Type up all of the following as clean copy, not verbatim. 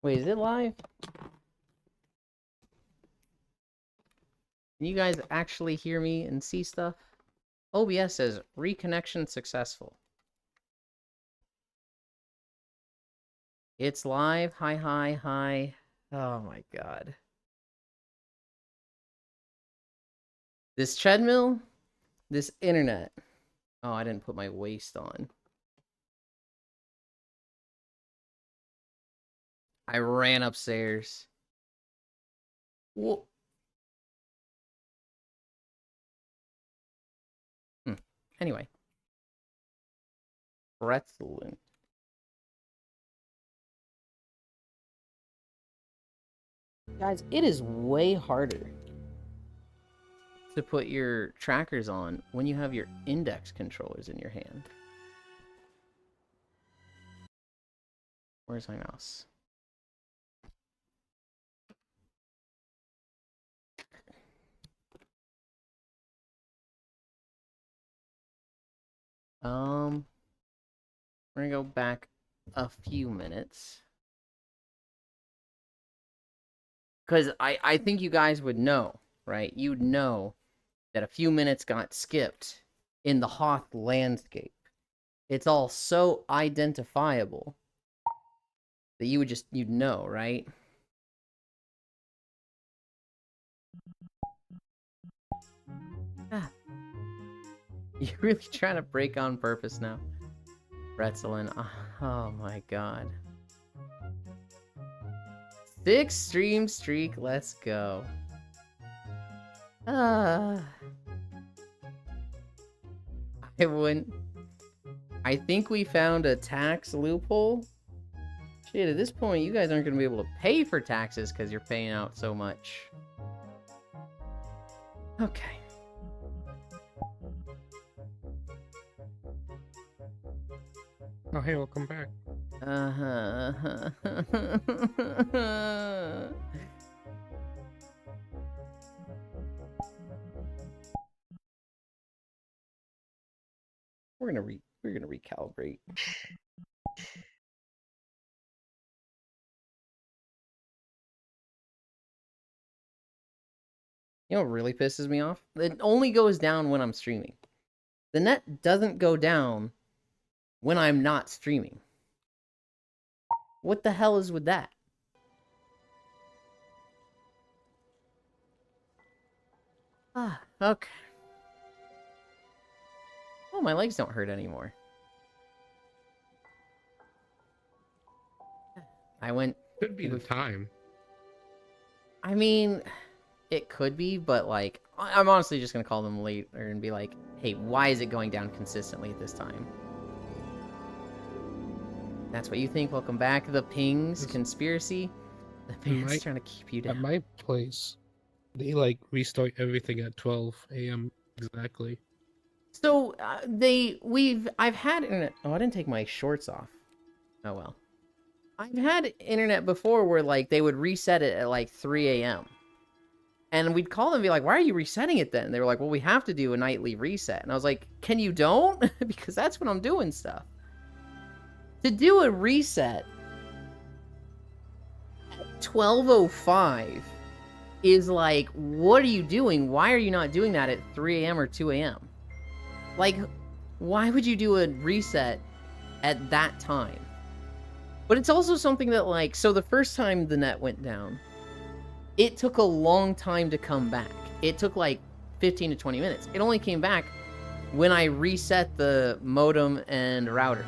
Wait, is it live? Can you guys actually hear me and see stuff? OBS says reconnection successful. It's live. Hi, hi, hi. Oh my god. This treadmill, this internet. Oh, I didn't put my waist on. I ran upstairs. Whoa. Anyway. Pretzeling. Guys, it is way harder to put your trackers on when you have your index controllers in your hand. Where's my mouse? We're gonna go back a few minutes. Because I think you guys would know, right? You'd know that a few minutes got skipped in the Hoth landscape. It's all so identifiable that you'd know, right? Ah. You're really trying to break on purpose now. Pretzelin. Oh my god. 6 stream streak, let's go. I wouldn't. I think we found a tax loophole. Shit, at this point, you guys aren't going to be able to pay for taxes because you're paying out so much. Okay. Oh, hey, welcome back. Uh-huh. We're gonna recalibrate. You know what really pisses me off? It only goes down when I'm streaming. The net doesn't go down when I'm not streaming. What the hell is with that? Ah, okay. Oh, my legs don't hurt anymore. I went... Could be the time. I mean, it could be, but, like, I'm honestly just gonna call them later and be like, hey, why is it going down consistently at this time? That's what you think? Welcome back. The pings conspiracy? The ping's trying to keep you down. At my place, they, like, restart everything at 12 a.m. exactly. So, I've had internet... Oh, I didn't take my shorts off. Oh, well. I've had internet before where, like, they would reset it at, like, 3 a.m. And we'd call them and be like, why are you resetting it then? They were like, well, we have to do a nightly reset. And I was like, can you don't? Because that's when I'm doing stuff. To do a reset at 12:05 is like, what are you doing? Why are you not doing that at 3 a.m. or 2 a.m.? Like, why would you do a reset at that time? But it's also something that, like, so the first time the net went down, it took a long time to come back. It took like 15 to 20 minutes. It only came back when I reset the modem and router.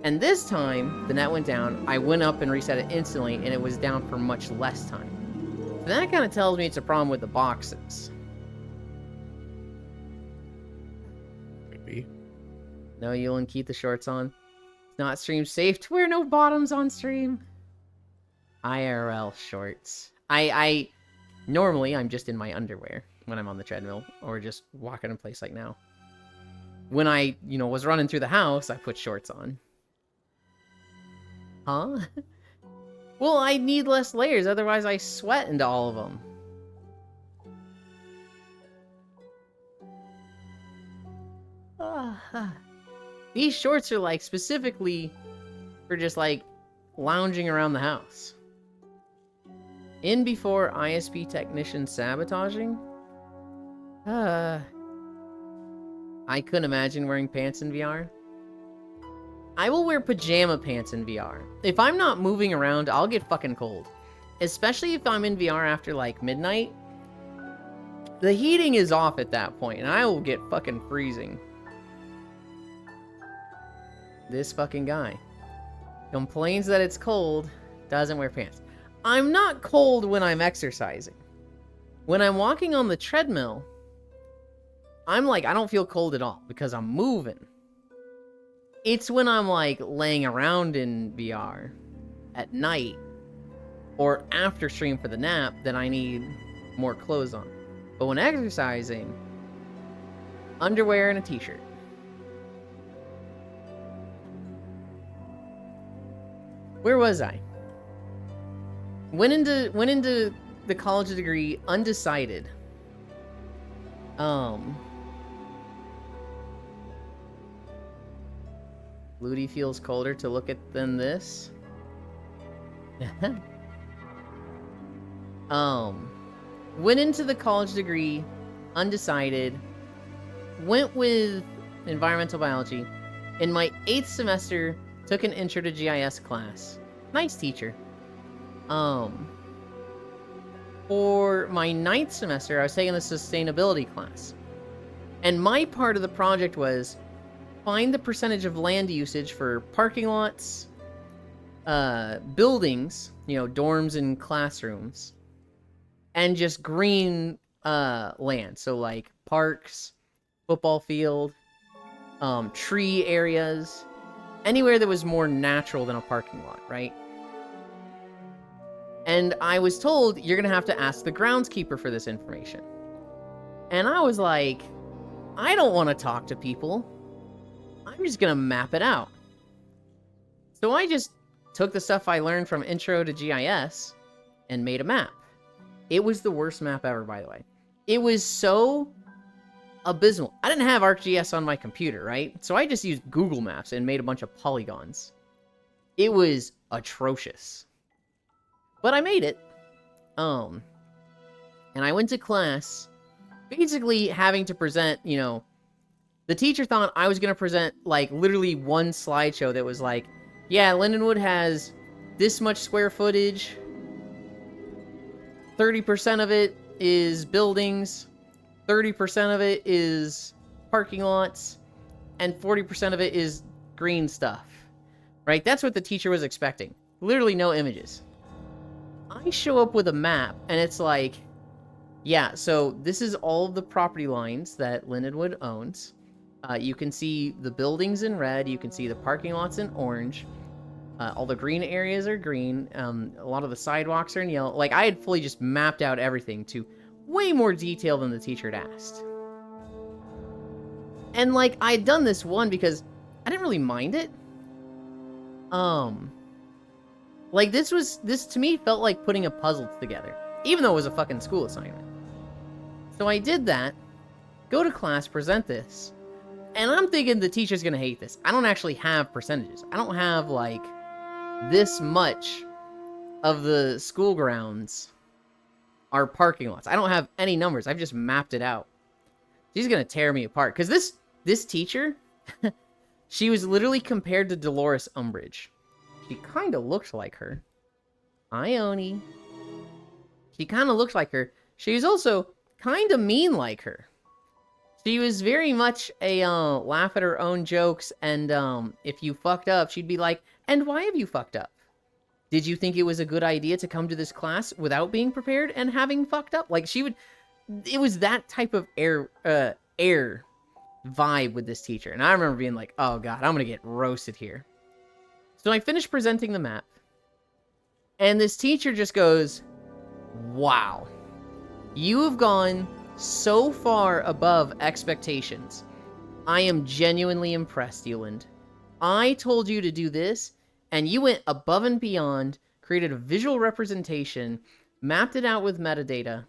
And this time, the net went down, I went up and reset it instantly, and it was down for much less time. So that kind of tells me it's a problem with the boxes. Maybe. No, Yulin, keep the shorts on. It's not stream safe to wear no bottoms on stream. IRL shorts. Normally, I'm just in my underwear when I'm on the treadmill, or just walking in place like now. When I, was running through the house, I put shorts on. Huh? Well, I need less layers, otherwise I sweat into all of them. These shorts are, like, specifically for just, like, lounging around the house. In before ISP technician sabotaging? I couldn't imagine wearing pants in VR. I will wear pajama pants in VR. If I'm not moving around, I'll get fucking cold. Especially if I'm in VR after, like, midnight. The heating is off at that point, and I will get fucking freezing. This fucking guy complains that it's cold, doesn't wear pants. I'm not cold when I'm exercising. When I'm walking on the treadmill, I'm like, I don't feel cold at all because I'm moving. It's when I'm like laying around in VR at night or after stream for the nap that I need more clothes on. But when exercising, underwear and a t-shirt. Where was I? Went into the college degree undecided. Ludi feels colder to look at than this. Went into the college degree undecided. Went with environmental biology. In my 8th semester, took an intro to GIS class. Nice teacher. For my 9th semester, I was taking the sustainability class. And my part of the project was find the percentage of land usage for parking lots, buildings, you know, dorms and classrooms, and just green land. So like parks, football field, tree areas, anywhere that was more natural than a parking lot, right? And I was told, you're going to have to ask the groundskeeper for this information. And I was like, I don't want to talk to people. I'm just going to map it out. So I just took the stuff I learned from Intro to GIS and made a map. It was the worst map ever, by the way. It was so abysmal. I didn't have ArcGIS on my computer, right? So I just used Google Maps and made a bunch of polygons. It was atrocious. But I made it. And I went to class basically having to present, you know, the teacher thought I was going to present like literally one slideshow that was like, yeah, Lindenwood has this much square footage. 30% of it is buildings. 30% of it is parking lots. And 40% of it is green stuff. Right? That's what the teacher was expecting. Literally no images. I show up with a map, and it's like, yeah, so this is all of the property lines that Lindenwood owns. You can see the buildings in red. You can see the parking lots in orange. All the green areas are green. A lot of the sidewalks are in yellow. Like, I had fully just mapped out everything to way more detail than the teacher had asked. And, like, I had done this one because I didn't really mind it. Like, this to me felt like putting a puzzle together, even though it was a fucking school assignment. So I did that, go to class, present this, and I'm thinking the teacher's gonna hate this. I don't actually have percentages. I don't have, like, this much of the school grounds are parking lots. I don't have any numbers. I've just mapped it out. She's gonna tear me apart, because this teacher, she was literally compared to Dolores Umbridge. She kind of looked like her. Ione. She kind of looked like her. She was also kind of mean like her. She was very much a laugh at her own jokes, and if you fucked up, she'd be like, and why have you fucked up? Did you think it was a good idea to come to this class without being prepared and having fucked up? Like, she would... It was that type of air vibe with this teacher. And I remember being like, oh god, I'm gonna get roasted here. So I finished presenting the map, and this teacher just goes, wow, you have gone so far above expectations. I am genuinely impressed, Euland. I told you to do this, and you went above and beyond, created a visual representation, mapped it out with metadata.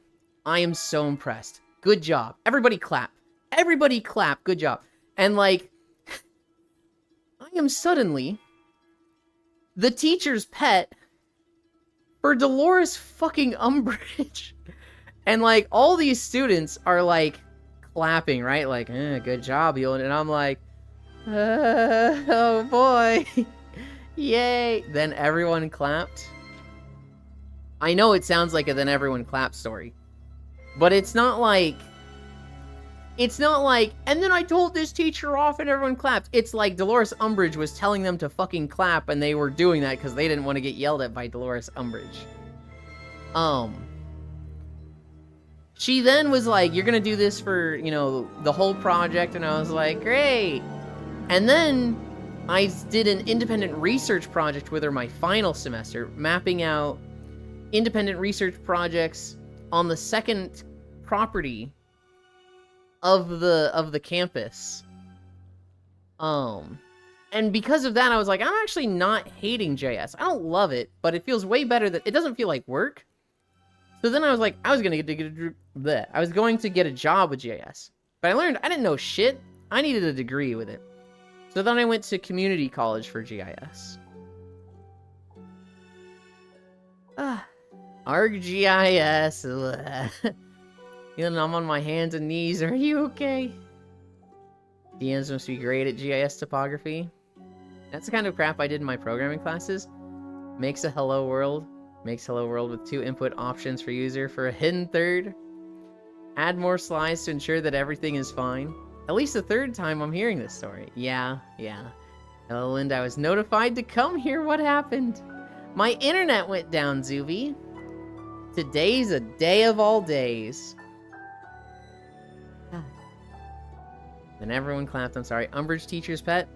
I am so impressed. Good job. Everybody clap. Everybody clap. Good job. And like, I am suddenly the teacher's pet for Dolores fucking Umbridge. And, like, all these students are, like, clapping, right? Like, good job, Ewan. And I'm like, oh boy. Yay. Then everyone clapped. I know it sounds like a then everyone clapped story. But it's not like, and then I told this teacher off and everyone clapped. It's like Dolores Umbridge was telling them to fucking clap and they were doing that because they didn't want to get yelled at by Dolores Umbridge. She then was like, you're gonna do this for, you know, the whole project, and I was like, great. And then I did an independent research project with her my final semester, mapping out independent research projects on the second property of the campus. And because of that, I was like, I'm actually not hating JS. I don't love it, but it feels way better that it doesn't feel like work. So then I was like, I was going to get a job with JS. But I learned I didn't know shit. I needed a degree with it. So then I went to community college for GIS. ArcGIS. I'm on my hands and knees. Are you okay? DMs must be great at GIS topography. That's the kind of crap I did in my programming classes. Makes a hello world. Makes hello world with 2 input options for user for a hidden third. Add more slides to ensure that everything is fine. At least the 3rd time I'm hearing this story. Yeah. Hello, Linda. I was notified to come here. What happened? My internet went down, Zuby. Today's a day of all days. Then everyone clapped. I'm sorry. Umbridge teacher's pet.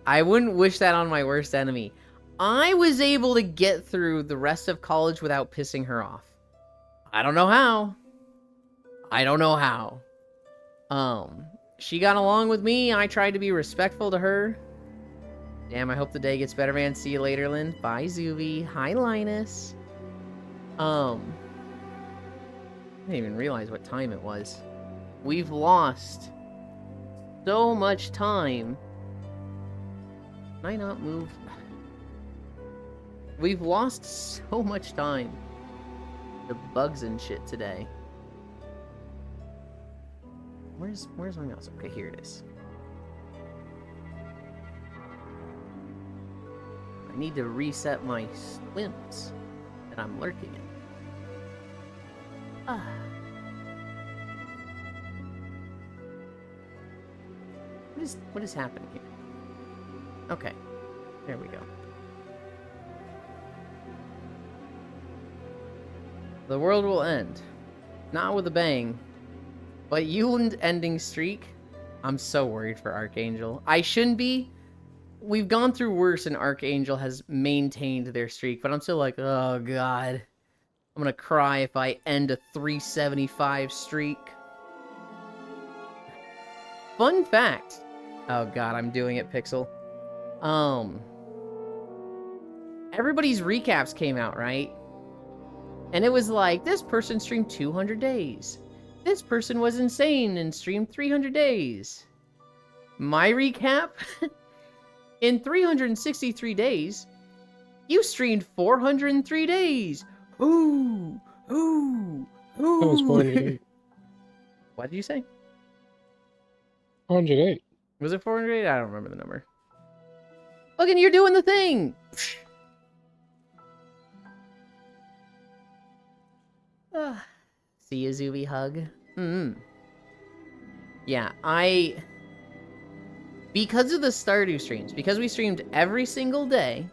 I wouldn't wish that on my worst enemy. I was able to get through the rest of college without pissing her off. I don't know how. She got along with me. I tried to be respectful to her. Damn, I hope the day gets better, man. See you later, Lynn. Bye, Zuby. Hi, Linus. I didn't even realize what time it was. We've lost so much time. Can I not move? We've lost so much time. The bugs and shit today. Where's my mouse? Okay, here it is. I need to reset my swims that I'm lurking in. What is happening here? Okay, there we go. The world will end. Not with a bang. But Yuland ending streak? I'm so worried for Archangel. I shouldn't be. We've gone through worse and Archangel has maintained their streak, but I'm still like, oh god. I'm gonna cry if I end a 375 streak. Fun fact. Oh god, I'm doing it, Pixel. Everybody's recaps came out, right? And it was like, this person streamed 200 days. This person was insane and streamed 300 days. My recap? In 363 days, you streamed 403 days. Ooh. That was 408. What did you say? 408. Was it 408? I don't remember the number. Look, and you're doing the thing! See you, Zuby. Hug. Yeah, because of the Stardew streams, because we streamed every single day,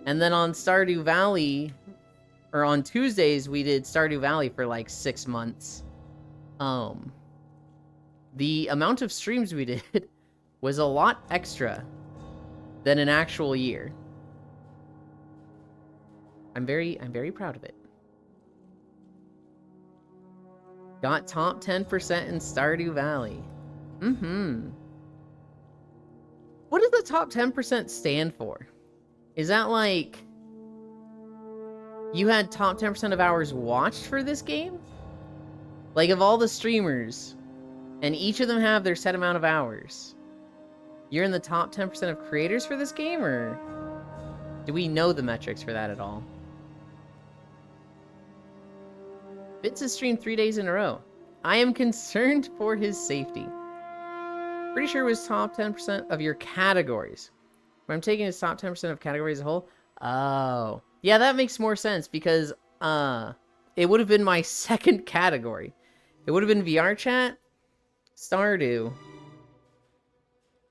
and then on Stardew Valley, or on Tuesdays, we did Stardew Valley for like 6 months. The amount of streams we did was a lot extra than an actual year. I'm very proud of it. Got top 10% in Stardew Valley. What does the top 10% stand for? Is that like you had top 10% of hours watched for this game? Like of all the streamers, and each of them have their set amount of hours, you're in the top 10% of creators for this game, or? Do we know the metrics for that at all? Bits has streamed 3 days in a row. I am concerned for his safety. Pretty sure it was top 10% of your categories. But I'm taking his top 10% of categories as a whole. Oh. Yeah, that makes more sense because it would have been my second category. It would have been VR chat, Stardew,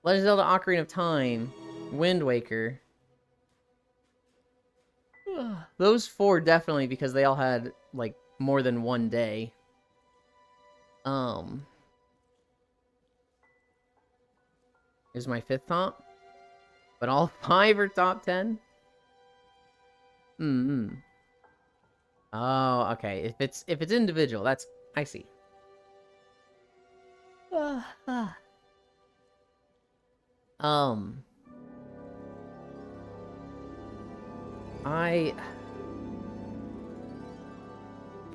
Legend of Zelda Ocarina of Time, Wind Waker. Those 4 definitely because they all had like more than one day. Is my 5th top? But all 5 are top 10? Oh, okay. If it's individual, that's I see.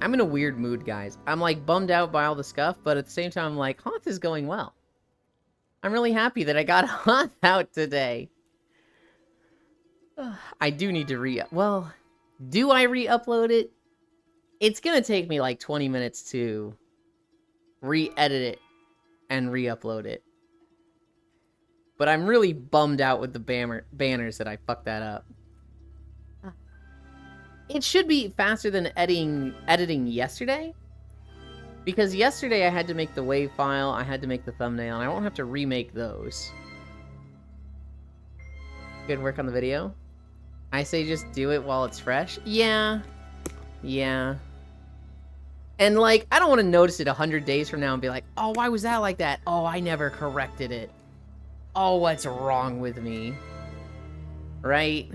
I'm in a weird mood, guys. I'm like bummed out by all the scuff, but at the same time I'm like, Hoth is going well. I'm really happy that I got Hoth out today. I do need to well, do I re-upload it? It's gonna take me like 20 minutes to re-edit it and re-upload it. But I'm really bummed out with the banners that I fucked that up. It should be faster than editing yesterday. Because yesterday I had to make the WAV file, I had to make the thumbnail, and I won't have to remake those. Good work on the video. I say just do it while it's fresh. Yeah. Yeah. And like, I don't want to notice it 100 days from now and be like, oh, why was that like that? Oh, I never corrected it. Oh, what's wrong with me? Right?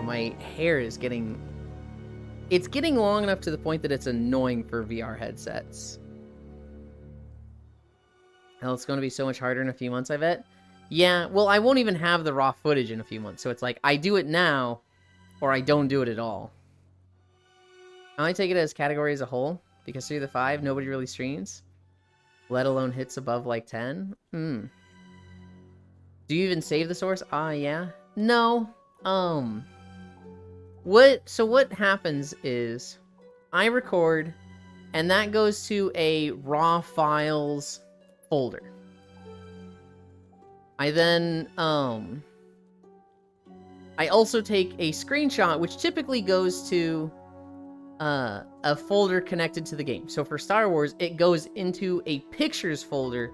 My hair is getting... It's getting long enough to the point that it's annoying for VR headsets. Hell, it's going to be so much harder in a few months, I bet. Yeah, well, I won't even have the raw footage in a few months, so it's like, I do it now, or I don't do it at all. I only take it as category as a whole, because 3 of the 5, nobody really streams. Let alone hits above, like, 10. Do you even save the source? Yeah. No. So what happens is, I record, and that goes to a raw files folder. I then, I also take a screenshot, which typically goes to a folder connected to the game. So for Star Wars, it goes into a pictures folder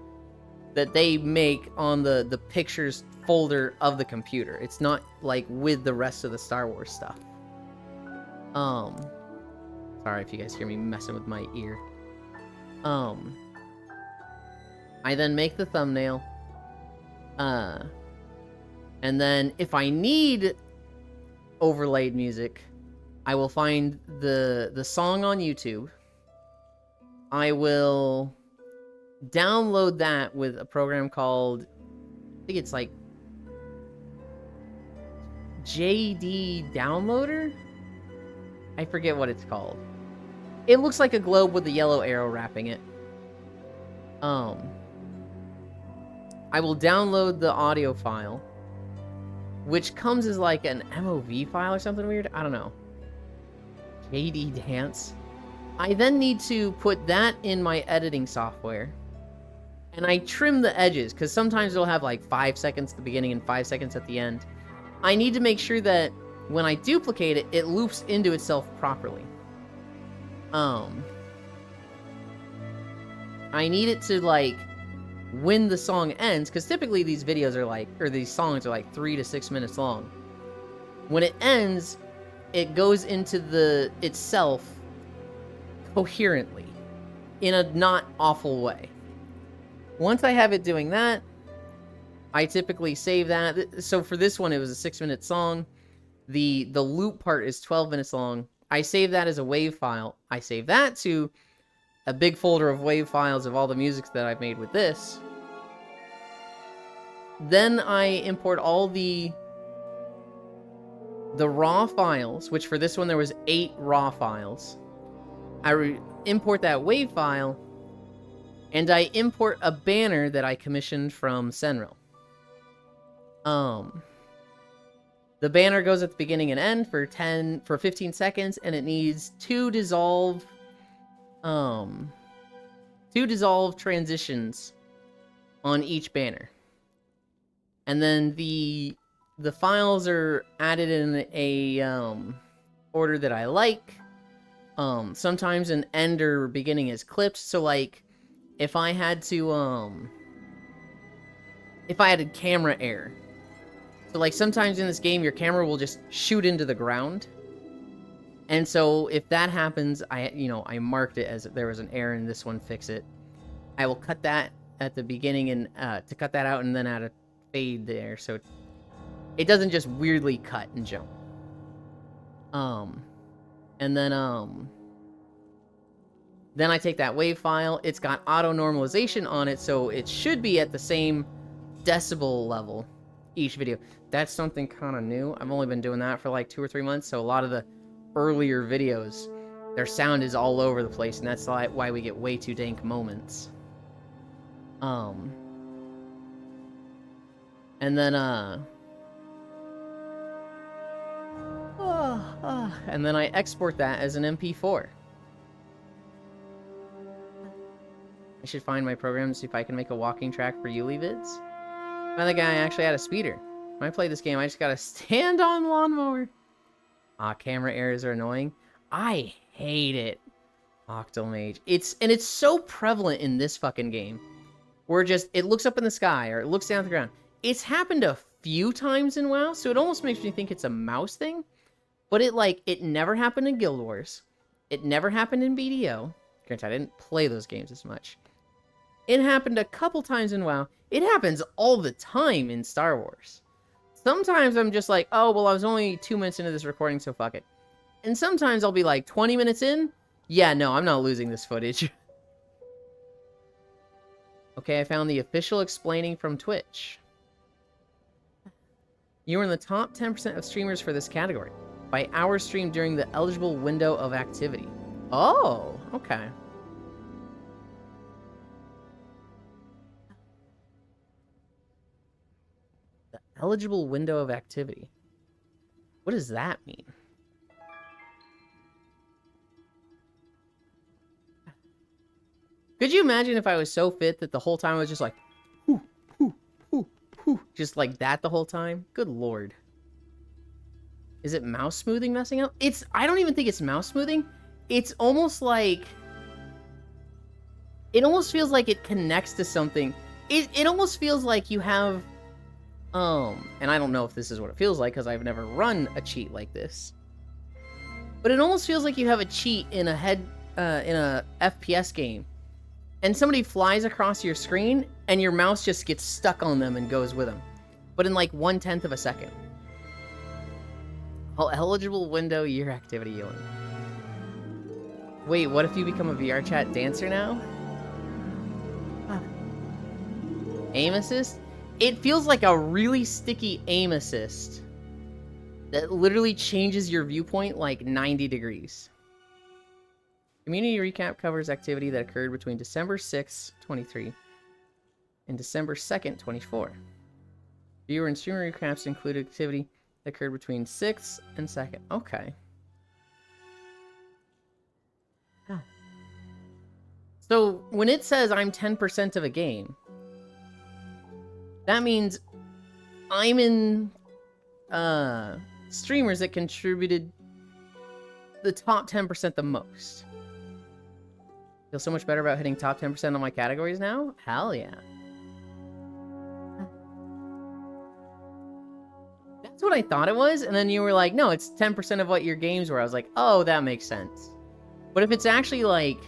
that they make on the pictures folder of the computer. It's not like with the rest of the Star Wars stuff. Sorry if you guys hear me messing with my ear. I then make the thumbnail. And then if I need overlaid music, I will find the song on YouTube. I will download that with a program called, I think it's like JD Downloader? I forget what it's called. It looks like a globe with a yellow arrow wrapping it. I will download the audio file, which comes as like an MOV file or something weird. I don't know. JD Dance. I then need to put that in my editing software. And I trim the edges, because sometimes it'll have like 5 seconds at the beginning and 5 seconds at the end. I need to make sure that when I duplicate it, it loops into itself properly. I need it to, like, when the song ends, because typically these videos are like, or these songs are like 3 to 6 minutes long. When it ends, it goes into itself coherently, in a not awful way. Once I have it doing that, I typically save that. So for this one, it was a 6-minute song. The loop part is 12 minutes long. I save that as a WAV file. I save that to a big folder of WAV files of all the music that I've made with this. Then I import all the raw files, which for this one there was 8 raw files. I import that WAV file, And I import a banner that I commissioned from Senril. The banner goes at the beginning and end for 15 seconds, and it needs two dissolve transitions on each banner. And then the files are added in a order that I like. Sometimes an end or beginning is clipped, so like if I had camera error. So like sometimes in this game your camera will just shoot into the ground. And so if that happens, I marked it as there was an error in this one, fix it. I will cut that at the beginning and to cut that out, and then add a fade there so it doesn't just weirdly cut and jump. And then I take that wave file. It's got auto normalization on it, so it should be at the same decibel level each video. That's something kind of new. I've only been doing that for like 2 or 3 months, so a lot of the earlier videos, their sound is all over the place, and that's why we get way too dank moments. And then and then I export that as an MP4. I should find my program to see if I can make a walking track for Yuli vids. Another guy actually had a speeder. When I play this game, I just gotta stand on lawnmower. Camera errors are annoying. I hate it. Octomage. It's so prevalent in this fucking game. Where it looks up in the sky, or it looks down at the ground. It's happened a few times in WoW, so it almost makes me think it's a mouse thing. But it never happened in Guild Wars. It never happened in BDO. Granted, I didn't play those games as much. It happened a couple times in WoW. It happens all the time in Star Wars. Sometimes I'm just like, oh, well, I was only 2 minutes into this recording, so fuck it. And sometimes I'll be like 20 minutes in. Yeah, no, I'm not losing this footage. Okay, I found the official explaining from Twitch. You are in the top 10% of streamers for this category by hours streamed during the eligible window of activity. Oh, okay. The eligible window of activity. What does that mean? Could you imagine if I was so fit that the whole time I was just like, whoo, whoo, whoo, whoo, just like that the whole time? Good lord. Is it mouse smoothing messing up? I don't even think it's mouse smoothing. It's almost like, it almost feels like it connects to something. It almost feels like you have, and I don't know if this is what it feels like because I've never run a cheat like this. But it almost feels like you have a cheat in a FPS game. And somebody flies across your screen, and your mouse just gets stuck on them and goes with them. But in like 1/10 of a second. All eligible window year activity healing. Wait, what if you become a VR chat dancer now? Aim assist? It feels like a really sticky aim assist that literally changes your viewpoint like 90 degrees. Community recap covers activity that occurred between December 6, 23 and December 2nd, 24. Viewer and streamer recaps include activity that occurred between 6th and 2nd. Okay. So when it says I'm 10% of a game, that means I'm in streamers that contributed the top 10% the most. Feel so much better about hitting top 10% on my categories now? Hell yeah. That's what I thought it was, and then you were like, no, it's 10% of what your games were. I was like, oh, that makes sense. But if it's actually like,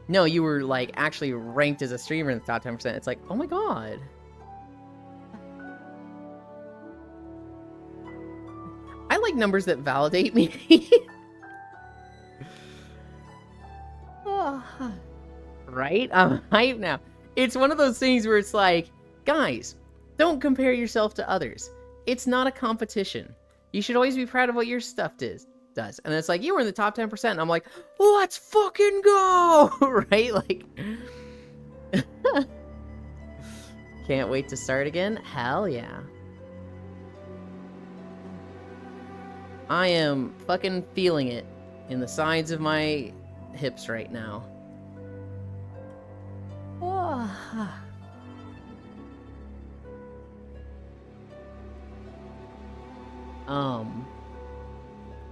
no, you were like actually ranked as a streamer in the top 10%, it's like, oh my god. I like numbers that validate me. Right? I'm hyped now. It's one of those things where it's like, guys, don't compare yourself to others. It's not a competition. You should always be proud of what your stuff does. And it's like, you were in the top 10%. And I'm like, let's fucking go! Right? Like, Can't wait to start again? Hell yeah. I am fucking feeling it in the sides of my hips right now. Oh.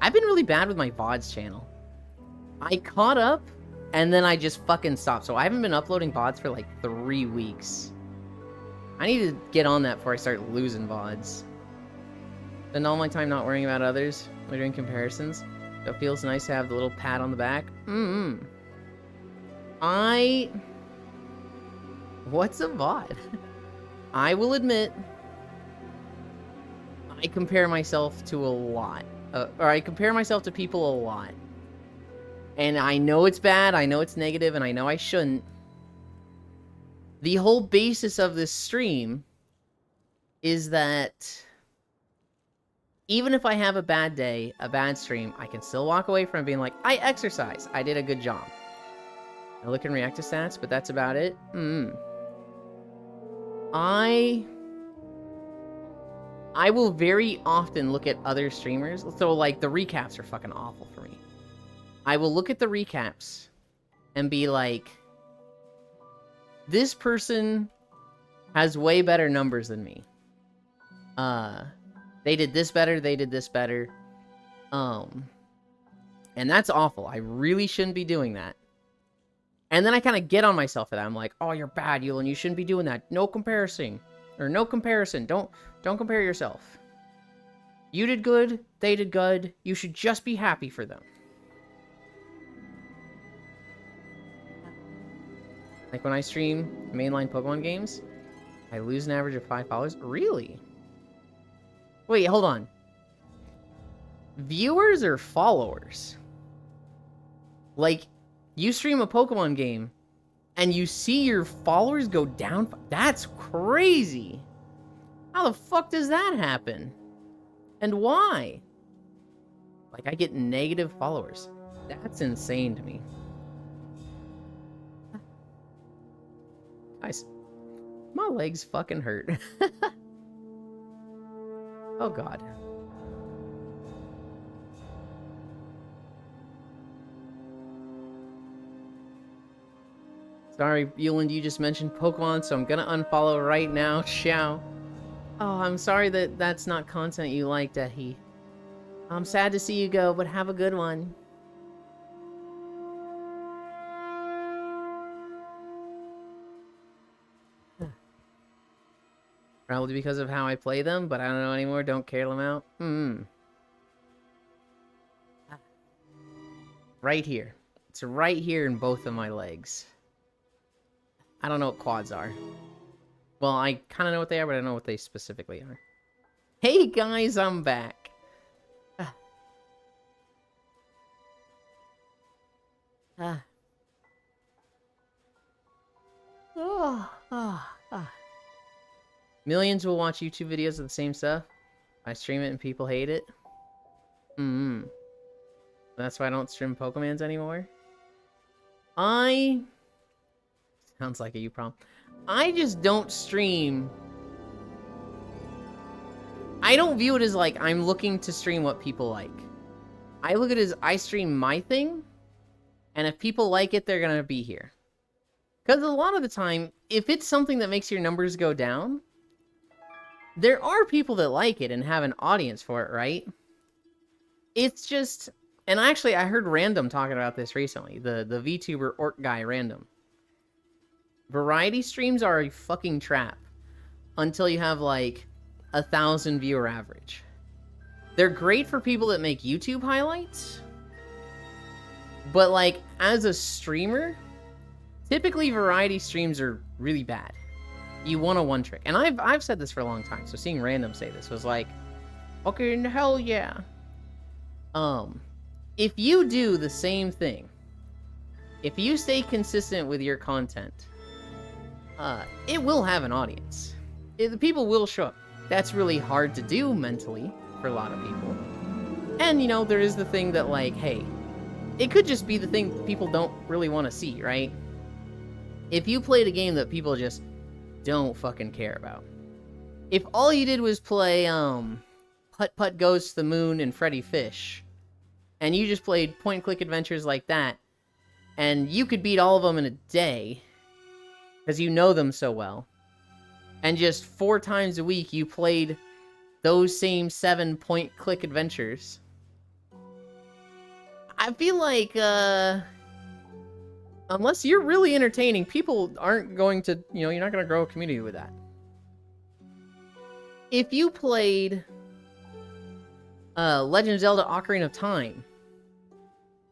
I've been really bad with my VODs channel. I caught up, and then I just fucking stopped. So I haven't been uploading VODs for like 3 weeks. I need to get on that before I start losing VODs. Spend all my time not worrying about others or doing comparisons. So it feels nice to have the little pat on the back. What's a VOD? I will admit, I compare myself to a lot. Or I compare myself to people a lot. And I know it's bad, I know it's negative, and I know I shouldn't. The whole basis of this stream is that even if I have a bad day, a bad stream, I can still walk away from it being like, I exercised, I did a good job. I look and react to stats, but that's about it. I will very often look at other streamers. So, like, the recaps are fucking awful for me. I will look at the recaps and be like, this person has way better numbers than me. They did this better, they did this better. And that's awful. I really shouldn't be doing that. And then I kind of get on myself for that. I'm like, oh, you're bad, Yulin. You shouldn't be doing that. No comparison. Or no comparison. Don't compare yourself. You did good. They did good. You should just be happy for them. Like when I stream mainline Pokemon games, I lose an average of 5 followers. Really? Wait, hold on. Viewers or followers? Like, you stream a Pokemon game, and you see your followers go down? That's crazy! How the fuck does that happen? And why? Like, I get negative followers. That's insane to me. Guys, my legs fucking hurt. Oh god. Sorry, Yulin, you just mentioned Pokemon, so I'm gonna unfollow right now. Ciao. Oh, I'm sorry that that's not content you like, Dehi. I'm sad to see you go, but have a good one. Probably because of how I play them, but I don't know anymore. Don't care them out. Right here. It's right here in both of my legs. I don't know what quads are. Well, I kind of know what they are, but I don't know what they specifically are. Hey guys, I'm back. Millions will watch YouTube videos of the same stuff. I stream it and people hate it. That's why I don't stream Pokemans anymore. Sounds like a you problem. I just don't stream. I don't view it as like I'm looking to stream what people like. I look at it as I stream my thing, and if people like it, they're gonna be here. Because a lot of the time, if it's something that makes your numbers go down, there are people that like it and have an audience for it, right? It's just... And actually, I heard Random talking about this recently. The VTuber Orc guy, Random. Variety streams are a fucking trap. Until you have, like, 1,000 viewer average. They're great for people that make YouTube highlights. But, like, as a streamer, typically variety streams are really bad. You want a one trick. And I've said this for a long time, so seeing Random say this was like, okay, hell yeah. If you do the same thing, if you stay consistent with your content, it will have an audience. The people will show up. That's really hard to do mentally for a lot of people. And, you know, there is the thing that, like, hey, it could just be the thing people don't really want to see, right? If you played a game that people just don't fucking care about. If all you did was play Putt Putt Goes to the Moon and Freddy Fish, and you just played point-and-click adventures like that, and you could beat all of them in a day, because you know them so well, and just 4 times a week you played those same 7 point-click adventures, I feel like, unless you're really entertaining, people aren't going to, you're not going to grow a community with that. If you played Legend of Zelda Ocarina of Time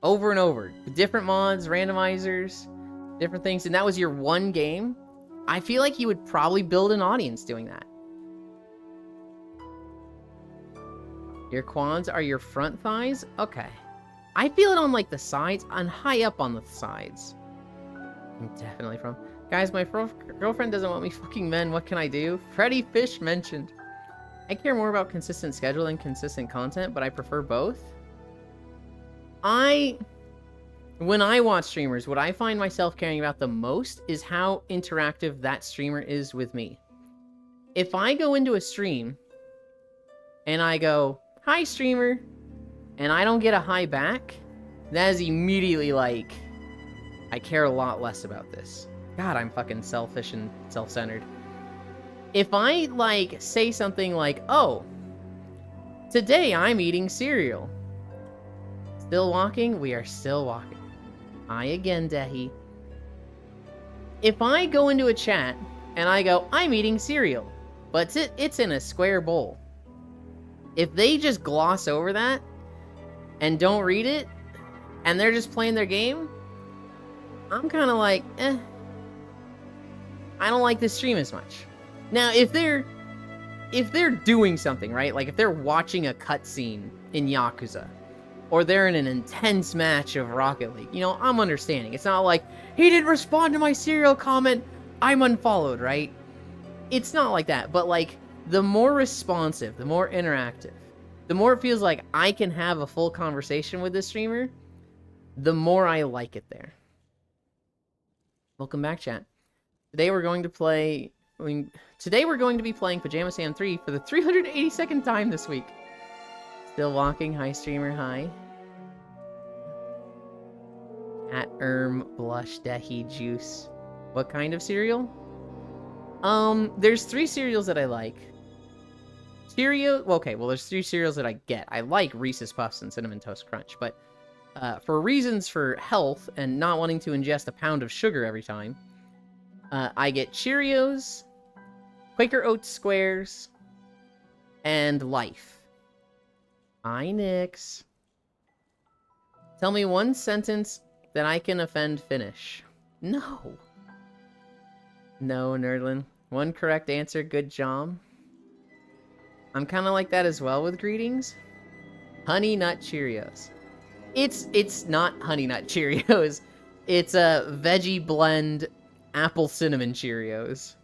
over and over, with different mods, randomizers, different things, and that was your one game, I feel like you would probably build an audience doing that. Your quads are your front thighs? Okay. I feel it on, like, the sides, on high up on the sides. I'm definitely from... Guys, my girlfriend doesn't want me fucking men, what can I do? Freddy Fish mentioned. I care more about consistent schedule than consistent content, but I prefer both. When I watch streamers, what I find myself caring about the most is how interactive that streamer is with me. If I go into a stream, and I go, hi streamer, and I don't get a hi back, that is immediately like, I care a lot less about this. God, I'm fucking selfish and self-centered. If I, like, say something like, oh, today I'm eating cereal. Still walking? We are still walking. Hi again, Dehi. If I go into a chat and I go, I'm eating cereal, but it's in a square bowl. If they just gloss over that and don't read it, and they're just playing their game, I'm kind of like, I don't like this stream as much. Now, if they're doing something, right? Like if they're watching a cutscene in Yakuza, or they're in an intense match of Rocket League, I'm understanding. It's not like, he didn't respond to my cereal comment, I'm unfollowed, right? It's not like that, but like, the more responsive, the more interactive, the more it feels like I can have a full conversation with this streamer, the more I like it there. Welcome back, chat. Today we're going to be playing Pajama Sam 3 for the 382nd time this week. Still walking. Hi, streamer. Hi. At Blush, Dehi, Juice. What kind of cereal? There's 3 cereals that I like. There's 3 cereals that I get. I like Reese's Puffs and Cinnamon Toast Crunch, but for reasons for health and not wanting to ingest a pound of sugar every time, I get Cheerios, Quaker Oats Squares, and Life. Hi, Nix. Tell me one sentence that I can offend Finnish. No. No, Nerdlin. One correct answer, good job. I'm kind of like that as well with greetings. Honey Nut Cheerios. It's not Honey Nut Cheerios. It's a veggie blend apple cinnamon Cheerios.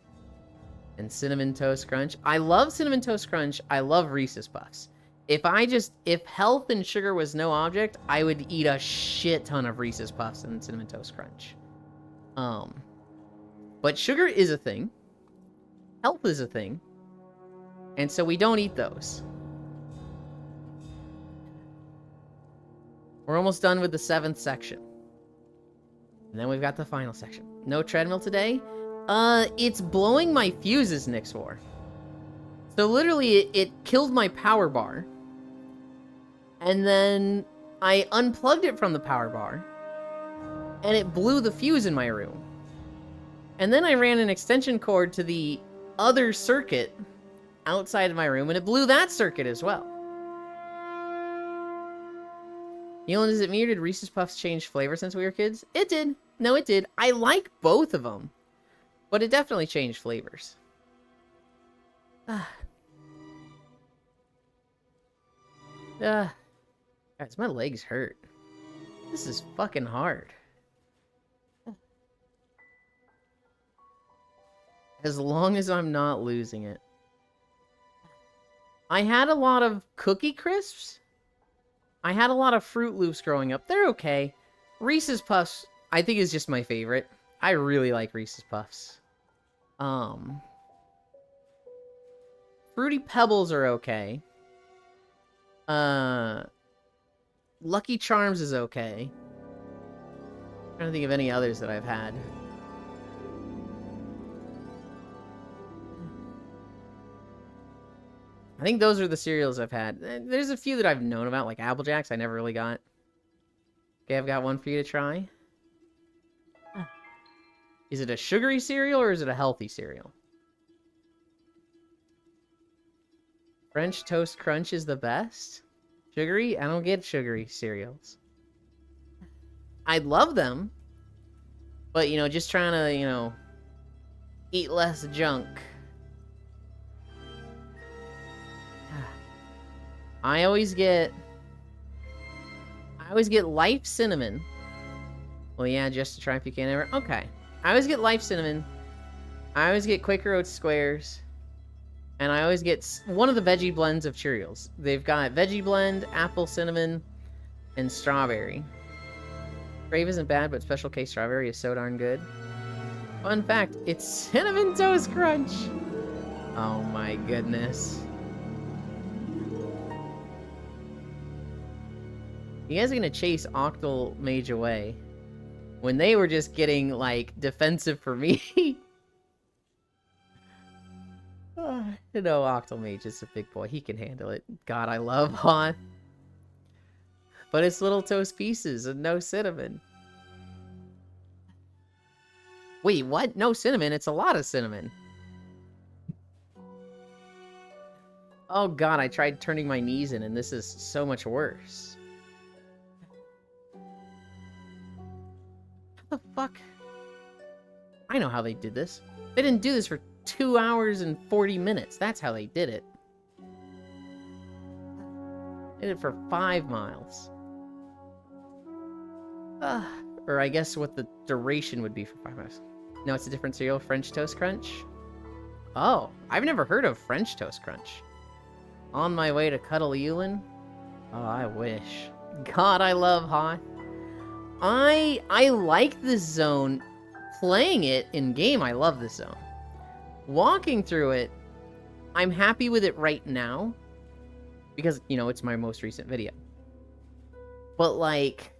And Cinnamon Toast Crunch. I love Cinnamon Toast Crunch. I love Reese's Puffs. If health and sugar was no object, I would eat a shit ton of Reese's Puffs and Cinnamon Toast Crunch. But sugar is a thing. Health is a thing. And so we don't eat those. We're almost done with the 7th section. And then we've got the final section. No treadmill today? It's blowing my fuses, Nixwar. So literally, it killed my power bar. And then I unplugged it from the power bar. And it blew the fuse in my room. And then I ran an extension cord to the other circuit outside of my room, and it blew that circuit as well. Nealon, is it me or did Reese's Puffs change flavor since we were kids? It did. No, it did. I like both of them. But it definitely changed flavors. Guys, my legs hurt. This is fucking hard. As long as I'm not losing it. I had a lot of Cookie Crisps. I had a lot of Fruit Loops growing up. They're okay. Reese's Puffs, I think, is just my favorite. I really like Reese's Puffs. Um, Fruity Pebbles are okay. Lucky Charms is okay. I'm trying to think of any others that I've had. I think those are the cereals I've had. There's a few that I've known about, like Apple Jacks I never really got. Okay, I've got one for you to try. Is it a sugary cereal or is it a healthy cereal? French Toast Crunch is the best? Sugary? I don't get sugary cereals. I love them. But, you know, just trying to, you know, eat less junk. I always get Life Cinnamon. Well, yeah, just to try if you can ever. Okay. I always get Life Cinnamon. I always get Quaker Oats Squares. And I always get one of the veggie blends of Cheerios. They've got veggie blend, apple cinnamon, and strawberry. Crave isn't bad, but Special K strawberry is so darn good. Fun fact, it's Cinnamon Toast Crunch. Oh my goodness. You guys are gonna chase Octal Mage away when they were just getting, like, defensive for me. You know, Octal Mage is a big boy. He can handle it. God, I love Hoth. But it's little toast pieces and no cinnamon. Wait, what? No cinnamon? It's a lot of cinnamon. Oh god, I tried turning my knees in and this is so much worse. How the fuck? I know how they did this. They didn't do this for 2 hours and 40 minutes. That's how they did it. They did it for 5 miles. Or I guess what the duration would be for 5 miles. No, it's a different cereal. French Toast Crunch. Oh, I've never heard of French Toast Crunch. On my way to Cuddle Ewan. Oh, I wish. God, I love Hoth. I like this zone. Playing it in game, I love this zone. Walking through it, I'm happy with it right now. Because, you know, it's my most recent video. But, like,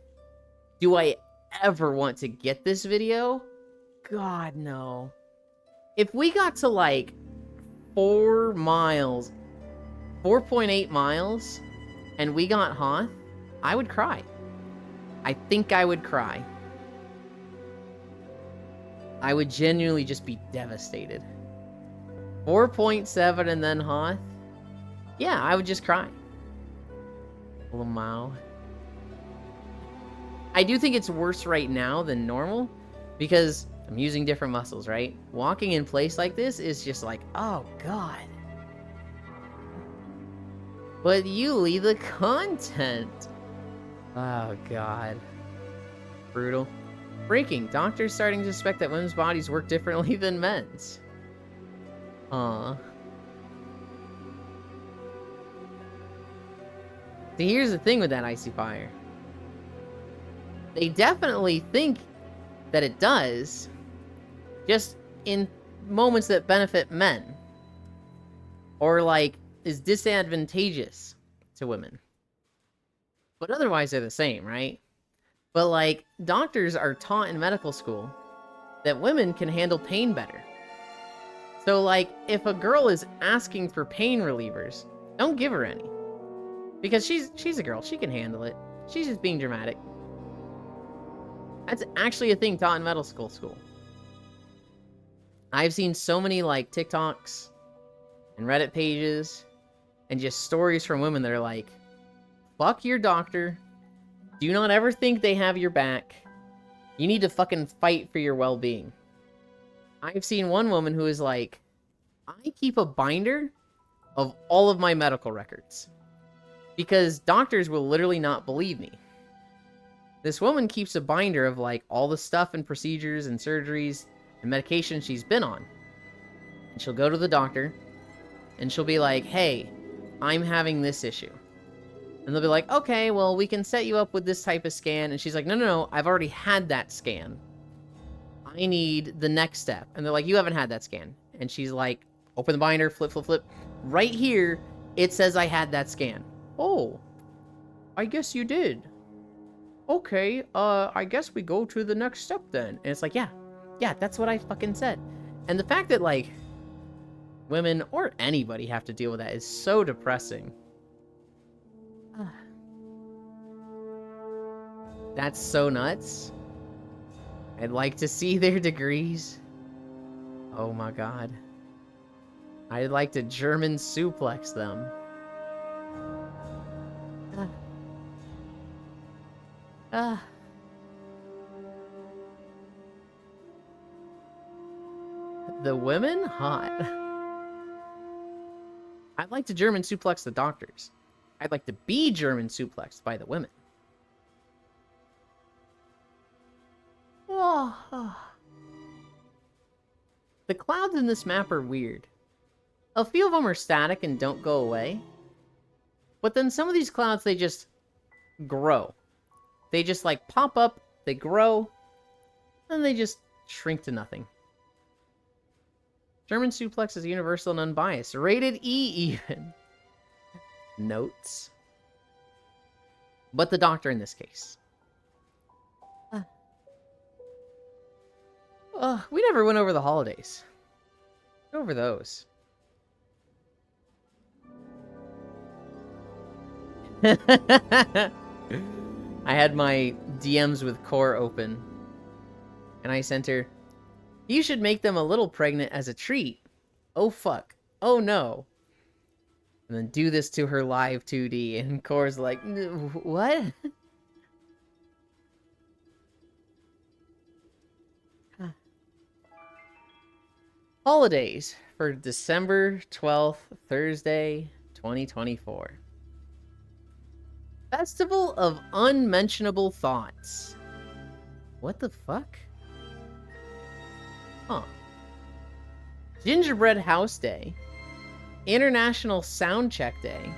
do I ever want to get this video? God, no. If we got to, like, 4 miles, 4.8 miles, and we got Hoth, I would cry. I think I would cry. I would genuinely just be devastated. 4.7 and then Hoth? Yeah, I would just cry. Lamau. I do think it's worse right now than normal, because I'm using different muscles, right? Walking in place like this is just like, oh god. But Yuli, the content. Oh god. Brutal. Breaking. Doctors starting to suspect that women's bodies work differently than men's. Aw. See, here's the thing with that Icy Fire. They definitely think that it does, just in moments that benefit men. Or, like, is disadvantageous to women. But otherwise they're the same, right? But, like, doctors are taught in medical school that women can handle pain better. So, like, if a girl is asking for pain relievers, don't give her any. Because she's a girl, she can handle it. She's just being dramatic. That's actually a thing taught in medical school. I've seen so many, like, TikToks and Reddit pages and just stories from women that are like, fuck your doctor. Do not ever think they have your back. You need to fucking fight for your well-being. I've seen one woman who is like, I keep a binder of all of my medical records. Because doctors will literally not believe me. This woman keeps a binder of, like, all the stuff and procedures and surgeries and medications she's been on. And she'll go to the doctor, and she'll be like, hey, I'm having this issue. And they'll be like, okay, well, we can set you up with this type of scan. And she's like, no, I've already had that scan. I need the next step. And they're like, you haven't had that scan. And she's like, open the binder, flip, flip, flip. Right here, it says I had that scan. Oh, I guess you did. Okay, I guess we go to the next step then. And it's like, yeah, that's what I fucking said. And the fact that, like, women or anybody have to deal with that is so depressing. That's so nuts. I'd like to see their degrees. Oh my god. I'd like to German suplex them. The women? Hot. I'd like to German suplex the doctors. I'd like to be German suplexed by the women. The clouds in this map are weird. A few of them are static and don't go away. But then some of these clouds, they just grow. They just, like, pop up, they grow, and they just shrink to nothing. German suplex is universal and unbiased. Rated E, even. Notes. But the doctor in this case. We never went over the holidays. Go over those. I had my DMs with Core open. And I sent her, you should make them a little pregnant as a treat. Oh fuck. Oh no. And then do this to her live 2D. And Core's like, what? Holidays for December 12th, Thursday, 2024. Festival of Unmentionable Thoughts. What the fuck? Huh. Gingerbread House Day. International Sound Check Day.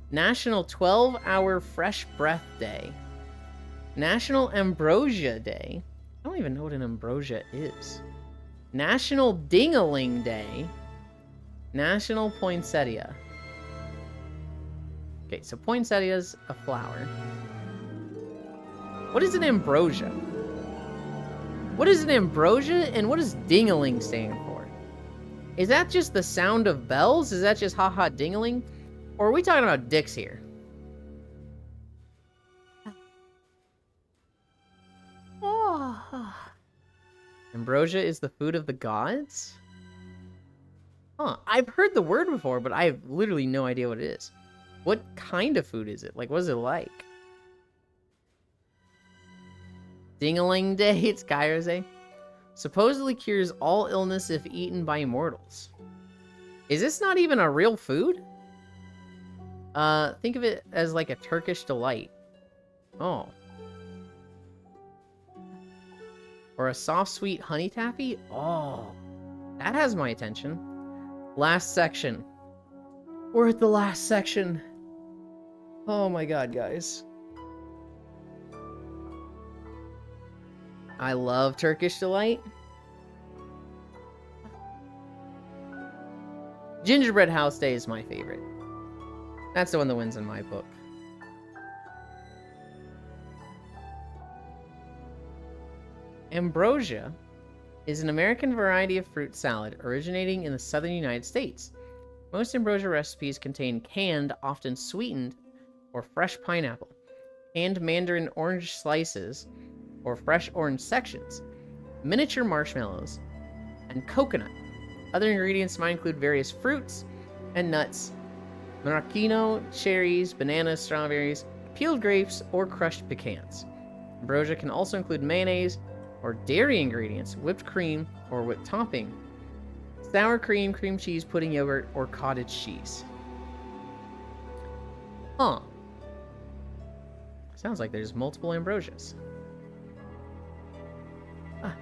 National 12-Hour Fresh Breath Day. National Ambrosia Day. I don't even know what an ambrosia is. National Ding-a-Ling Day. National Poinsettia. Okay, so poinsettia's a flower. What is an ambrosia? What is an ambrosia, and what does ding-a-ling stand for? Is that just the sound of bells? Is that just ha-ha ding-a-ling? Or are we talking about dicks here? Ambrosia is the food of the gods? Huh, I've heard the word before, but I have literally no idea what it is. What kind of food is it? Like, what is it like? Ding-a-ling Day, it's Kairos Day. Supposedly cures all illness if eaten by mortals. Is this not even a real food? Think of it as like a Turkish delight. Oh. Or a soft, sweet honey taffy? Oh. That has my attention. Last section. We're at the last section. Oh my god, guys. I love Turkish delight. Gingerbread House Day is my favorite. That's the one that wins in my book. Ambrosia is an American variety of fruit salad originating in the southern United States. Most ambrosia recipes contain canned, often sweetened, or fresh pineapple, canned mandarin orange slices, or fresh orange sections, miniature marshmallows, and coconut. Other ingredients might include various fruits and nuts, maraschino, cherries, bananas, strawberries, peeled grapes, or crushed pecans. Ambrosia can also include mayonnaise, or dairy ingredients, whipped cream, or whipped topping, sour cream, cream cheese, pudding yogurt, or cottage cheese. Huh. Sounds like there's multiple ambrosias.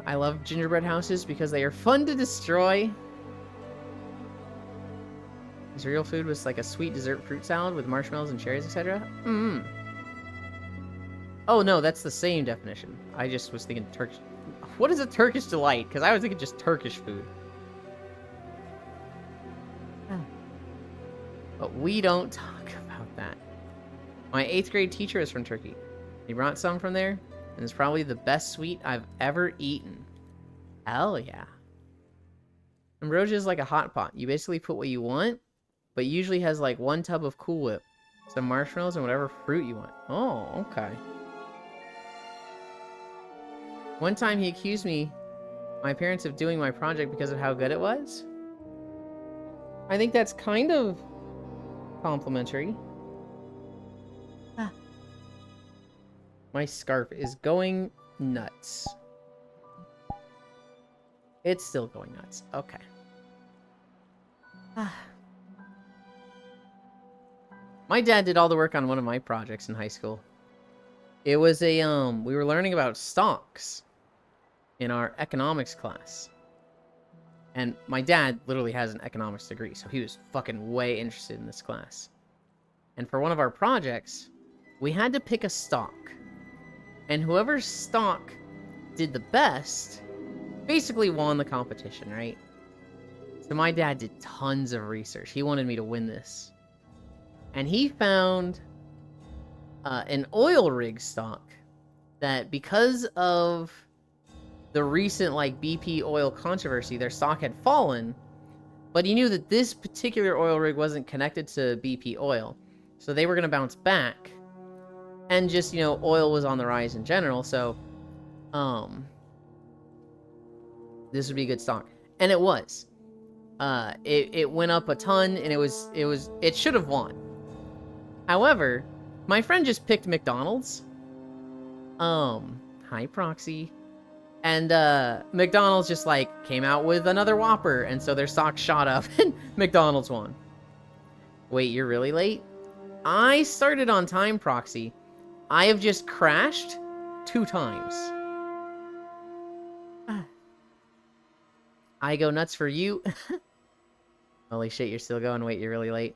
I love gingerbread houses because they are fun to destroy. His real food was like a sweet dessert fruit salad with marshmallows and cherries, etc. Oh, no, that's the same definition. I just was thinking Turkish. What is a Turkish delight? Because I was thinking just Turkish food. But we don't talk about that. My 8th grade teacher is from Turkey. He brought some from there, and it's probably the best sweet I've ever eaten. Hell yeah. Ambrosia is like a hot pot. You basically put what you want, but usually has like 1 tub of Cool Whip, some marshmallows, and whatever fruit you want. Oh, okay. One time he accused my parents of doing my project because of how good it was. I think that's kind of complimentary. Ah. My scarf is going nuts. It's still going nuts. Okay. Ah. My dad did all the work on one of my projects in high school. It was a, we were learning about stocks in our economics class. And my dad literally has an economics degree, so he was fucking way interested in this class. And for one of our projects, we had to pick a stock. And whoever's stock did the best basically won the competition, right? So my dad did tons of research. He wanted me to win this. And he found an oil rig stock that, because of the recent like BP oil controversy, their stock had fallen, but he knew that this particular oil rig wasn't connected to BP oil, so they were going to bounce back, and just, you know, oil was on the rise in general, so this would be a good stock. And it was. It went up a ton, and it should have won. However, my friend just picked McDonald's. Hi Proxy. And McDonald's just like came out with another Whopper, and so their stock shot up and McDonald's won. Wait, you're really late? I started on time, Proxy. I have just crashed 2 times. I go nuts for you. Holy shit, you're still going. Wait, you're really late.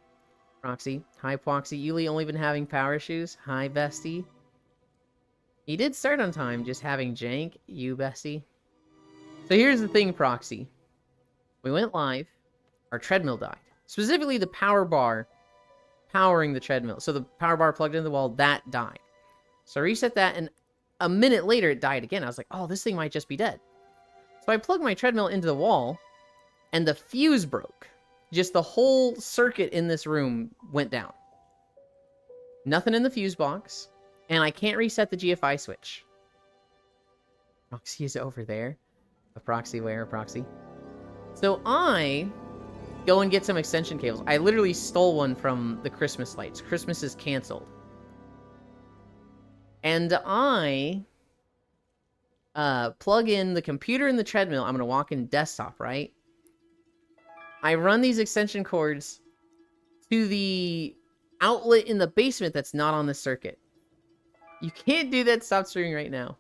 Proxy. Hi, Proxy. Yuli only been having power issues. Hi, bestie. He did start on time, just having jank. You, bestie. So here's the thing, Proxy. We went live. Our treadmill died. Specifically, the power bar powering the treadmill. So the power bar plugged into the wall, that died. So I reset that, and a minute later, it died again. I was like, oh, this thing might just be dead. So I plugged my treadmill into the wall, and the fuse broke. Just the whole circuit in this room went down. Nothing in the fuse box. And I can't reset the GFI switch. Proxy is over there. A Proxy where, Proxy? So I go and get some extension cables. I literally stole one from the Christmas lights. Christmas is canceled. And I plug in the computer in the treadmill. I'm going to walk in desktop, right? I run these extension cords to the outlet in the basement that's not on the circuit. You can't do that. Stop streaming right now.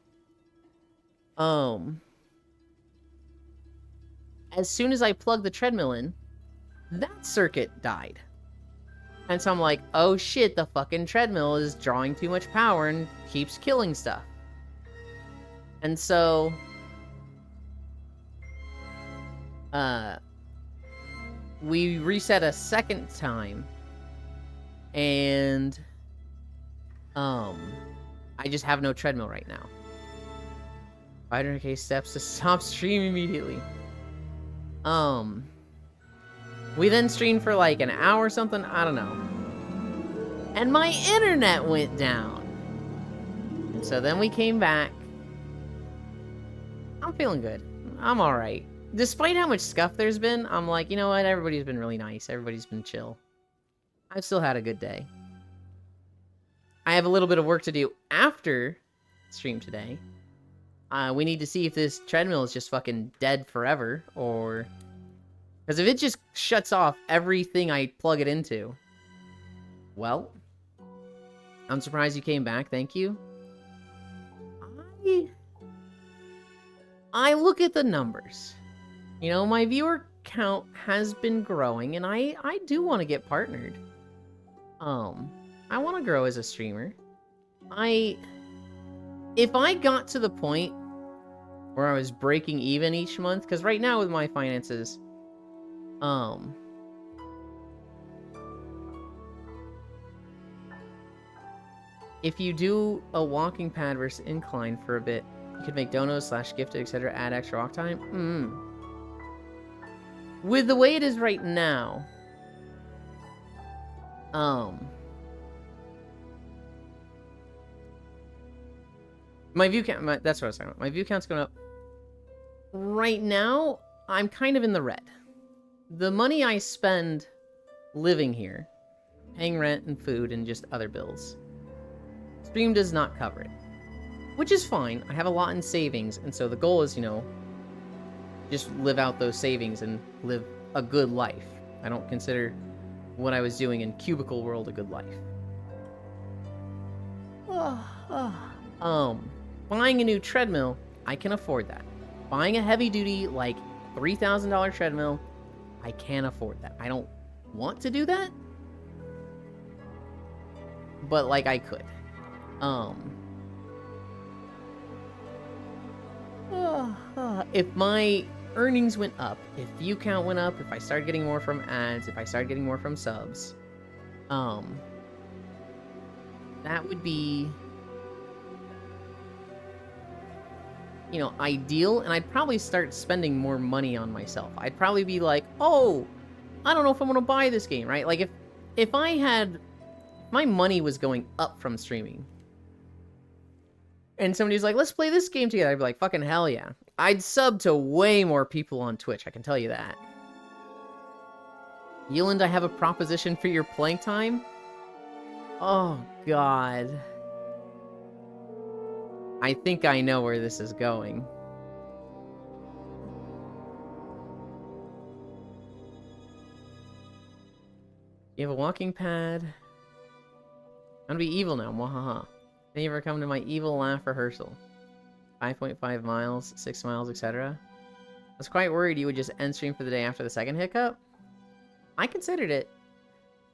As soon as I plug the treadmill in, that circuit died. And so I'm like, oh shit, the fucking treadmill is drawing too much power and keeps killing stuff. And so, we reset a second time, and, I just have no treadmill right now. 500k steps to stop streaming immediately. We then streamed for like an hour or something, I don't know. And my internet went down. And so then we came back. I'm feeling good. I'm alright. Despite how much scuff there's been, I'm like, you know what? Everybody's been really nice. Everybody's been chill. I've still had a good day. I have a little bit of work to do after stream today. We need to see if this treadmill is just fucking dead forever, or... Because if it just shuts off everything I plug it into... Well... I'm surprised you came back, thank you. I look at the numbers. You know, my viewer count has been growing, and I do want to get partnered. I want to grow as a streamer. If I got to the point where I was breaking even each month, because right now with my finances, if you do a walking pad versus incline for a bit, you could make donos / gifted, etc. Add extra walk time. With the way it is right now, my view count, that's what I was talking about. My view count's going up. Right now, I'm kind of in the red. The money I spend living here, paying rent and food and just other bills, Stream does not cover it. Which is fine. I have a lot in savings, and so the goal is, you know, just live out those savings and live a good life. I don't consider what I was doing in Cubicle World a good life. Buying a new treadmill, I can afford that. Buying a heavy-duty, like, $3,000 treadmill, I can't afford that. I don't want to do that, but, like, I could. If my earnings went up, if view count went up, if I started getting more from ads, if I started getting more from subs, that would be, you know, ideal, and I'd probably start spending more money on myself. I'd probably be like, oh, I don't know if I'm gonna buy this game, right? Like, if I had, my money was going up from streaming, and somebody's like, let's play this game together, I'd be like, fucking hell yeah. I'd sub to way more people on Twitch, I can tell you that. Yeland, I have a proposition for your playing time? Oh, God. I think I know where this is going. You have a walking pad. I'm gonna be evil now, mwahaha. Can you ever come to my evil laugh rehearsal? 5.5 miles, 6 miles, etc. I was quite worried you would just end stream for the day after the second hiccup. I considered it.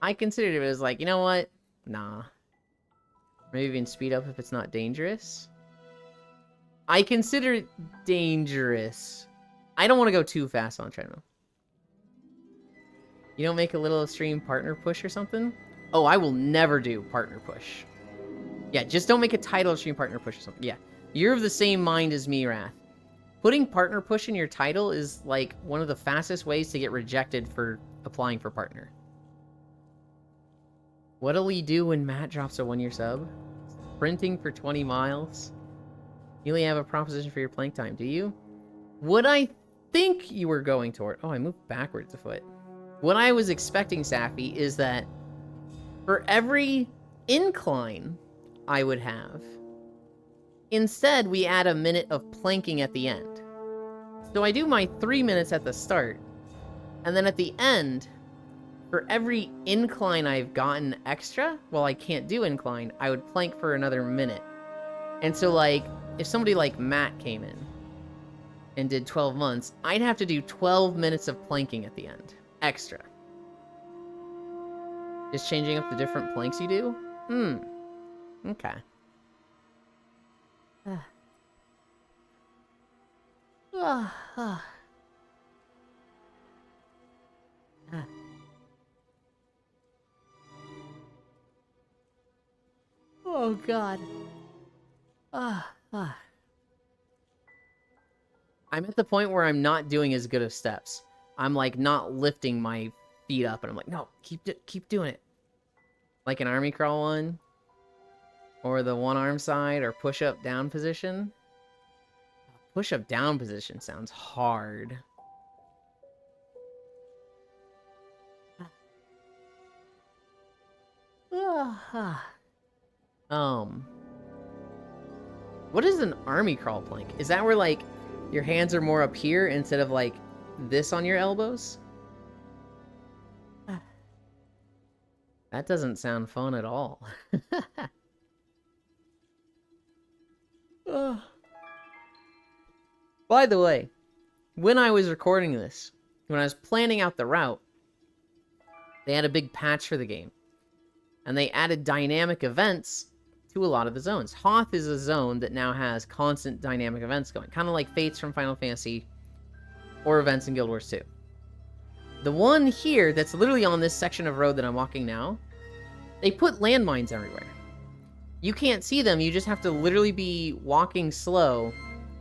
It was like, you know what? Nah. Maybe even speed up if it's not dangerous. I consider it dangerous. I don't want to go too fast on treadmill. You don't make a little stream partner push or something? Oh, I will never do partner push. Yeah, just don't make a title stream partner push or something. Yeah, you're of the same mind as me, Wrath. Putting partner push in your title is like one of the fastest ways to get rejected for applying for partner. What'll we do when Matt drops a 1-year sub? Sprinting for 20 miles? You only have a proposition for your playing time, do you? What I think you were going toward... Oh, I moved backwards a foot. What I was expecting, Safi, is that for every incline I would have, instead we add a minute of planking at the end. So I do my 3 minutes at the start, and then at the end, for every incline I've gotten extra, while I can't do incline, I would plank for another minute. And so, like, if somebody like Matt came in and did 12 months, I'd have to do 12 minutes of planking at the end. Extra. Just changing up the different planks you do? Okay. Oh, God. I'm at the point where I'm not doing as good of steps. I'm, like, not lifting my feet up, and I'm like, no, keep doing it. Like an army crawl one, or the one arm side, or push-up down position. Push-up down position sounds hard. What is an army crawl plank? Is that where, like, your hands are more up here instead of, like, this on your elbows? That doesn't sound fun at all. By the way, when I was recording this, when I was planning out the route, they had a big patch for the game. And they added dynamic events to a lot of the zones. Hoth is a zone that now has constant dynamic events going, kind of like Fates from Final Fantasy or events in Guild Wars 2. The one here that's literally on this section of road that I'm walking now, they put landmines everywhere. You can't see them, you just have to literally be walking slow,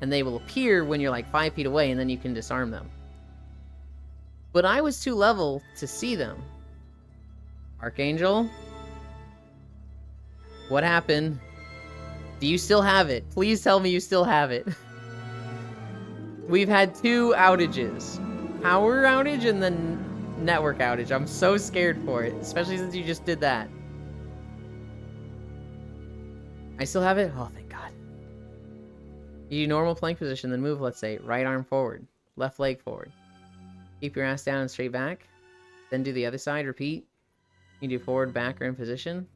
and they will appear when you're like 5 feet away, and then you can disarm them. But I was too level to see them. Archangel? What happened? Do you still have it? Please tell me you still have it. We've had 2 outages. Power outage and then network outage. I'm so scared for it, especially since you just did that. I still have it? Oh, thank God. You do normal plank position, then move, let's say. Right arm forward. Left leg forward. Keep your ass down and straight back. Then do the other side, repeat. You do forward, back, or in position.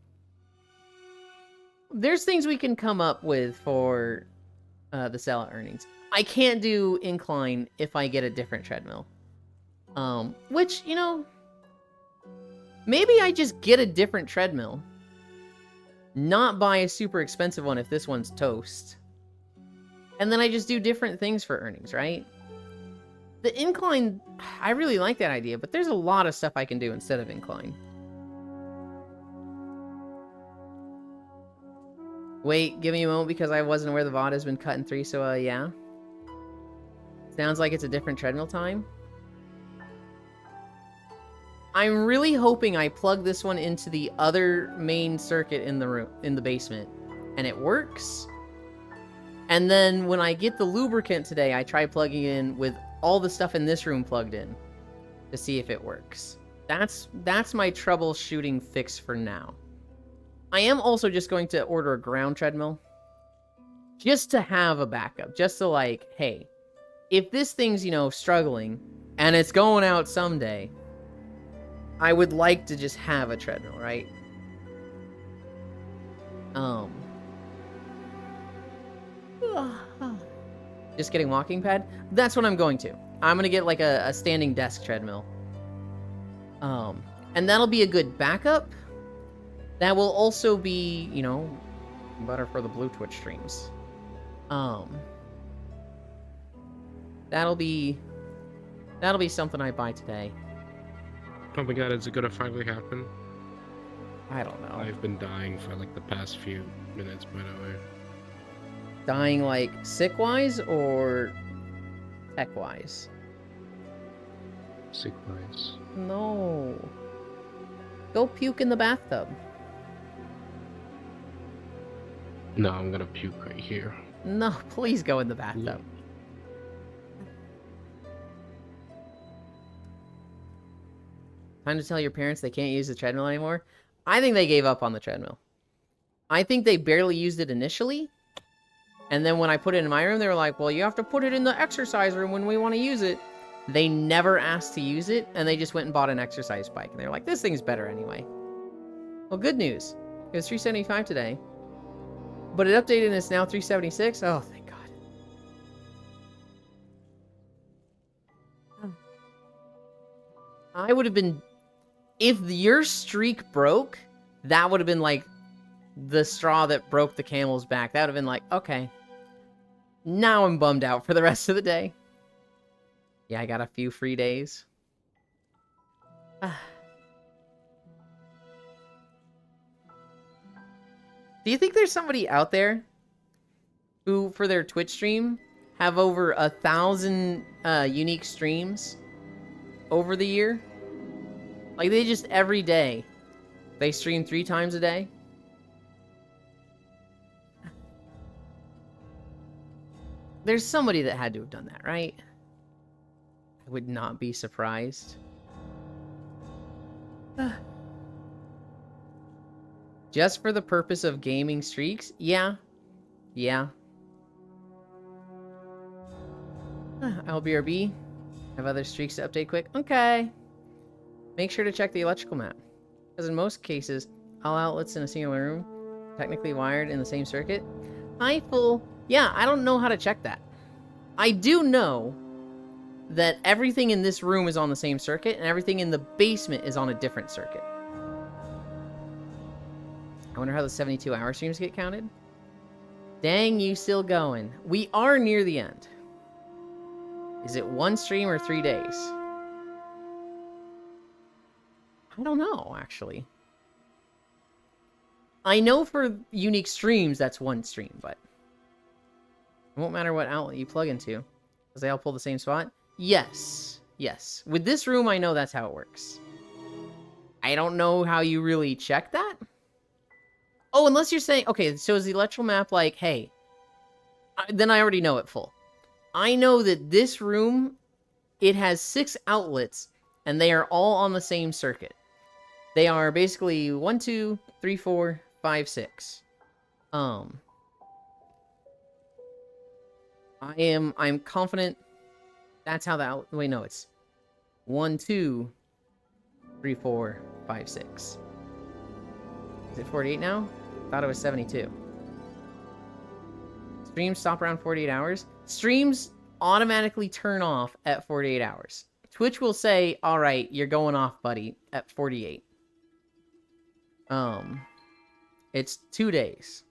There's things we can come up with for the sellout earnings. I can't do incline if I get a different treadmill. Which, you know, maybe I just get a different treadmill. Not buy a super expensive one if this one's toast. And then I just do different things for earnings, right? The incline, I really like that idea, but there's a lot of stuff I can do instead of incline. Wait, give me a moment because I wasn't aware the VOD has been cut in 3, so yeah. Sounds like it's a different treadmill time. I'm really hoping I plug this one into the other main circuit in the room, in the basement, and it works. And then when I get the lubricant today, I try plugging in with all the stuff in this room plugged in to see if it works. That's my troubleshooting fix for now. I am also just going to order a ground treadmill just to have a backup, just to like, hey, if this thing's, you know, struggling and it's going out someday, I would like to just have a treadmill, right? Just getting walking pad? That's what I'm going to. I'm going to get like a standing desk treadmill. And that'll be a good backup. That will also be, you know, better for the Blue Twitch streams. That'll be something I buy today. Oh my God, is it gonna finally happen? I don't know. I've been dying for like the past few minutes, by the way. Dying like sick-wise or tech-wise? Sick-wise. No. Go puke in the bathtub. No, I'm gonna puke right here. No, please go in the bathtub. Time to tell your parents they can't use the treadmill anymore? I think they gave up on the treadmill. I think they barely used it initially. And then when I put it in my room, they were like, well, you have to put it in the exercise room when we want to use it. They never asked to use it, and they just went and bought an exercise bike. And they were like, this thing's better anyway. Well, good news. It was 375 today. But it updated and it's now 376. Oh, thank God. Oh. I would have been... If your streak broke, that would have been like the straw that broke the camel's back. That would have been like, okay. Now I'm bummed out for the rest of the day. Yeah, I got a few free days. Do you think there's somebody out there who, for their Twitch stream, have over 1,000 unique streams over the year? Like, they just, every day, they stream 3 times a day? There's somebody that had to have done that, right? I would not be surprised. Just for the purpose of gaming streaks? Yeah. Yeah. LBRB. Have other streaks to update quick? Okay. Make sure to check the electrical map. Because in most cases, all outlets in a single room, technically wired in the same circuit. Hi, full. Yeah, I don't know how to check that. I do know that everything in this room is on the same circuit, and everything in the basement is on a different circuit. I wonder how the 72-hour streams get counted. Dang, you still going. We are near the end. Is it 1 stream or 3 days? I don't know, actually. I know for unique streams, that's 1 stream, but it won't matter what outlet you plug into, because they all pull the same spot. Yes, yes. With this room, I know that's how it works. I don't know how you really check that. Oh, unless you're saying, okay, so is the electrical map like, hey, then I already know it full. I know that this room, it has 6 outlets, and they are all on the same circuit. They are basically 1, 2, 3, 4, 5, 6. I'm confident that's how the wait, no, it's 1, 2, 3, 4, 5, 6. Is it 48 now? I thought it was 72. Streams stop around 48 hours. Streams automatically turn off at 48 hours. Twitch will say, all right, you're going off, buddy, at 48. It's 2 days.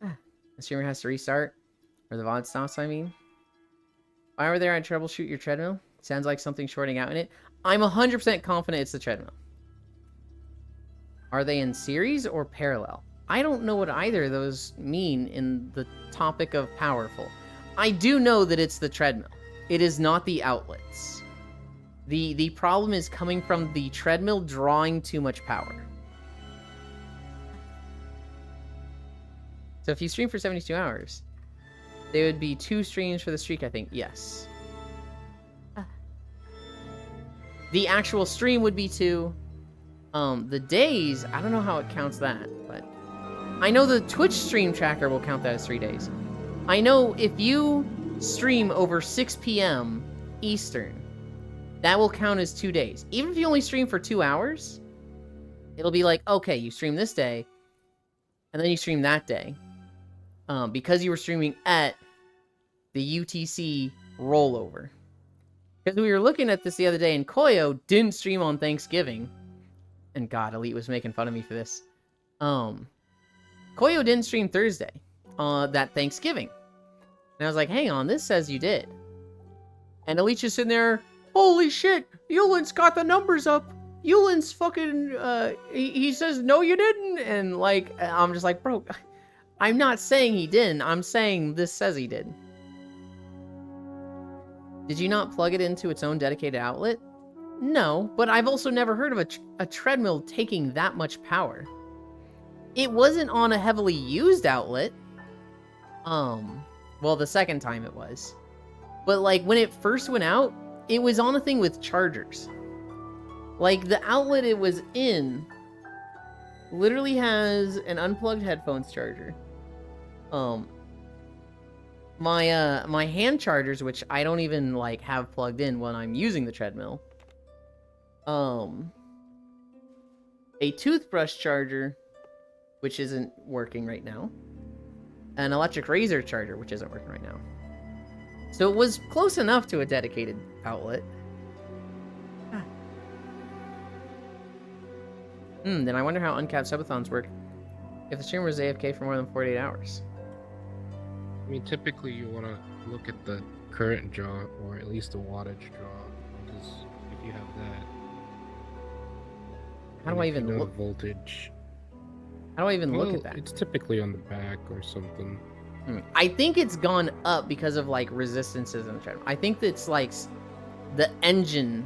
The streamer has to restart. Or the VOD stops, I mean. Why were there I troubleshoot your treadmill? Sounds like something shorting out in it. I'm 100% confident it's the treadmill. Are they in series or parallel? I don't know what either of those mean in the topic of powerful. I do know that it's the treadmill. It is not the outlets. The problem is coming from the treadmill drawing too much power. So if you stream for 72 hours, there would be 2 streams for the streak, I think. Yes. The actual stream would be 2. The days, I don't know how it counts that, but I know the Twitch stream tracker will count that as 3 days. I know if you stream over 6 p.m. Eastern, that will count as 2 days. Even if you only stream for 2 hours, it'll be like, okay, you stream this day, and then you stream that day. Because you were streaming at the UTC rollover. Because we were looking at this the other day, and Koyo didn't stream on Thanksgiving. And God, Elite was making fun of me for this. Koyo didn't stream Thursday, that Thanksgiving. And I was like, hang on, this says you did. And Elite's just sitting there, holy shit, Yulin's got the numbers up. Yulin's fucking, he says, no, you didn't. And like, I'm just like, bro, I'm not saying he didn't. I'm saying this says he did. Did you not plug it into its own dedicated outlet? No, but I've also never heard of a treadmill taking that much power. It wasn't on a heavily used outlet. Well, the second time it was. But like when it first went out, it was on a thing with chargers. Like the outlet it was in literally has an unplugged headphones charger. My hand chargers, which I don't even like have plugged in when I'm using the treadmill. A toothbrush charger, which isn't working right now. An electric razor charger, which isn't working right now. So it was close enough to a dedicated outlet. Then I wonder how uncapped subathons work if the streamer is AFK for more than 48 hours. I mean, typically you want to look at the current draw, or at least the wattage draw, because if you have that, how do I even look? Voltage. How do I even look at that? It's typically on the back or something. I think it's gone up because of like resistances in the treadmill. I think that's like the engine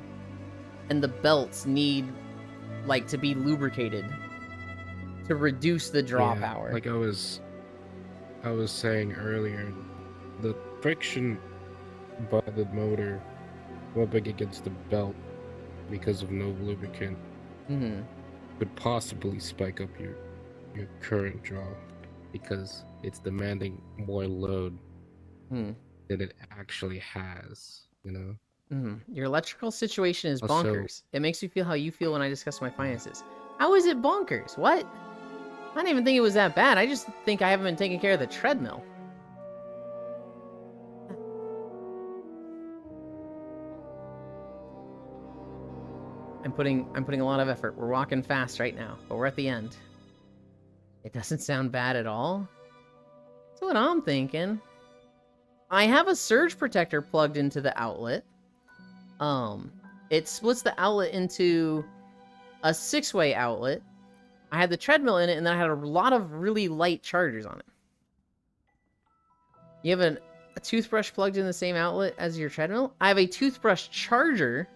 and the belts need like to be lubricated to reduce the draw power. Like I was saying earlier, the friction by the motor rubbing against the belt because of no lubricant could possibly spike up your current draw because it's demanding more load than it actually has, you know? Your electrical situation is bonkers. It makes me feel how you feel when I discuss my finances. How is it bonkers? What? I didn't even think it was that bad. I just think I haven't been taking care of the treadmill. I'm putting a lot of effort. We're walking fast right now, but we're at the end. It doesn't sound bad at all. That's what I'm thinking. I have a surge protector plugged into the outlet. It splits the outlet into a 6-way outlet. I had the treadmill in it, and then I had a lot of really light chargers on it. You have a toothbrush plugged in the same outlet as your treadmill? I have a toothbrush charger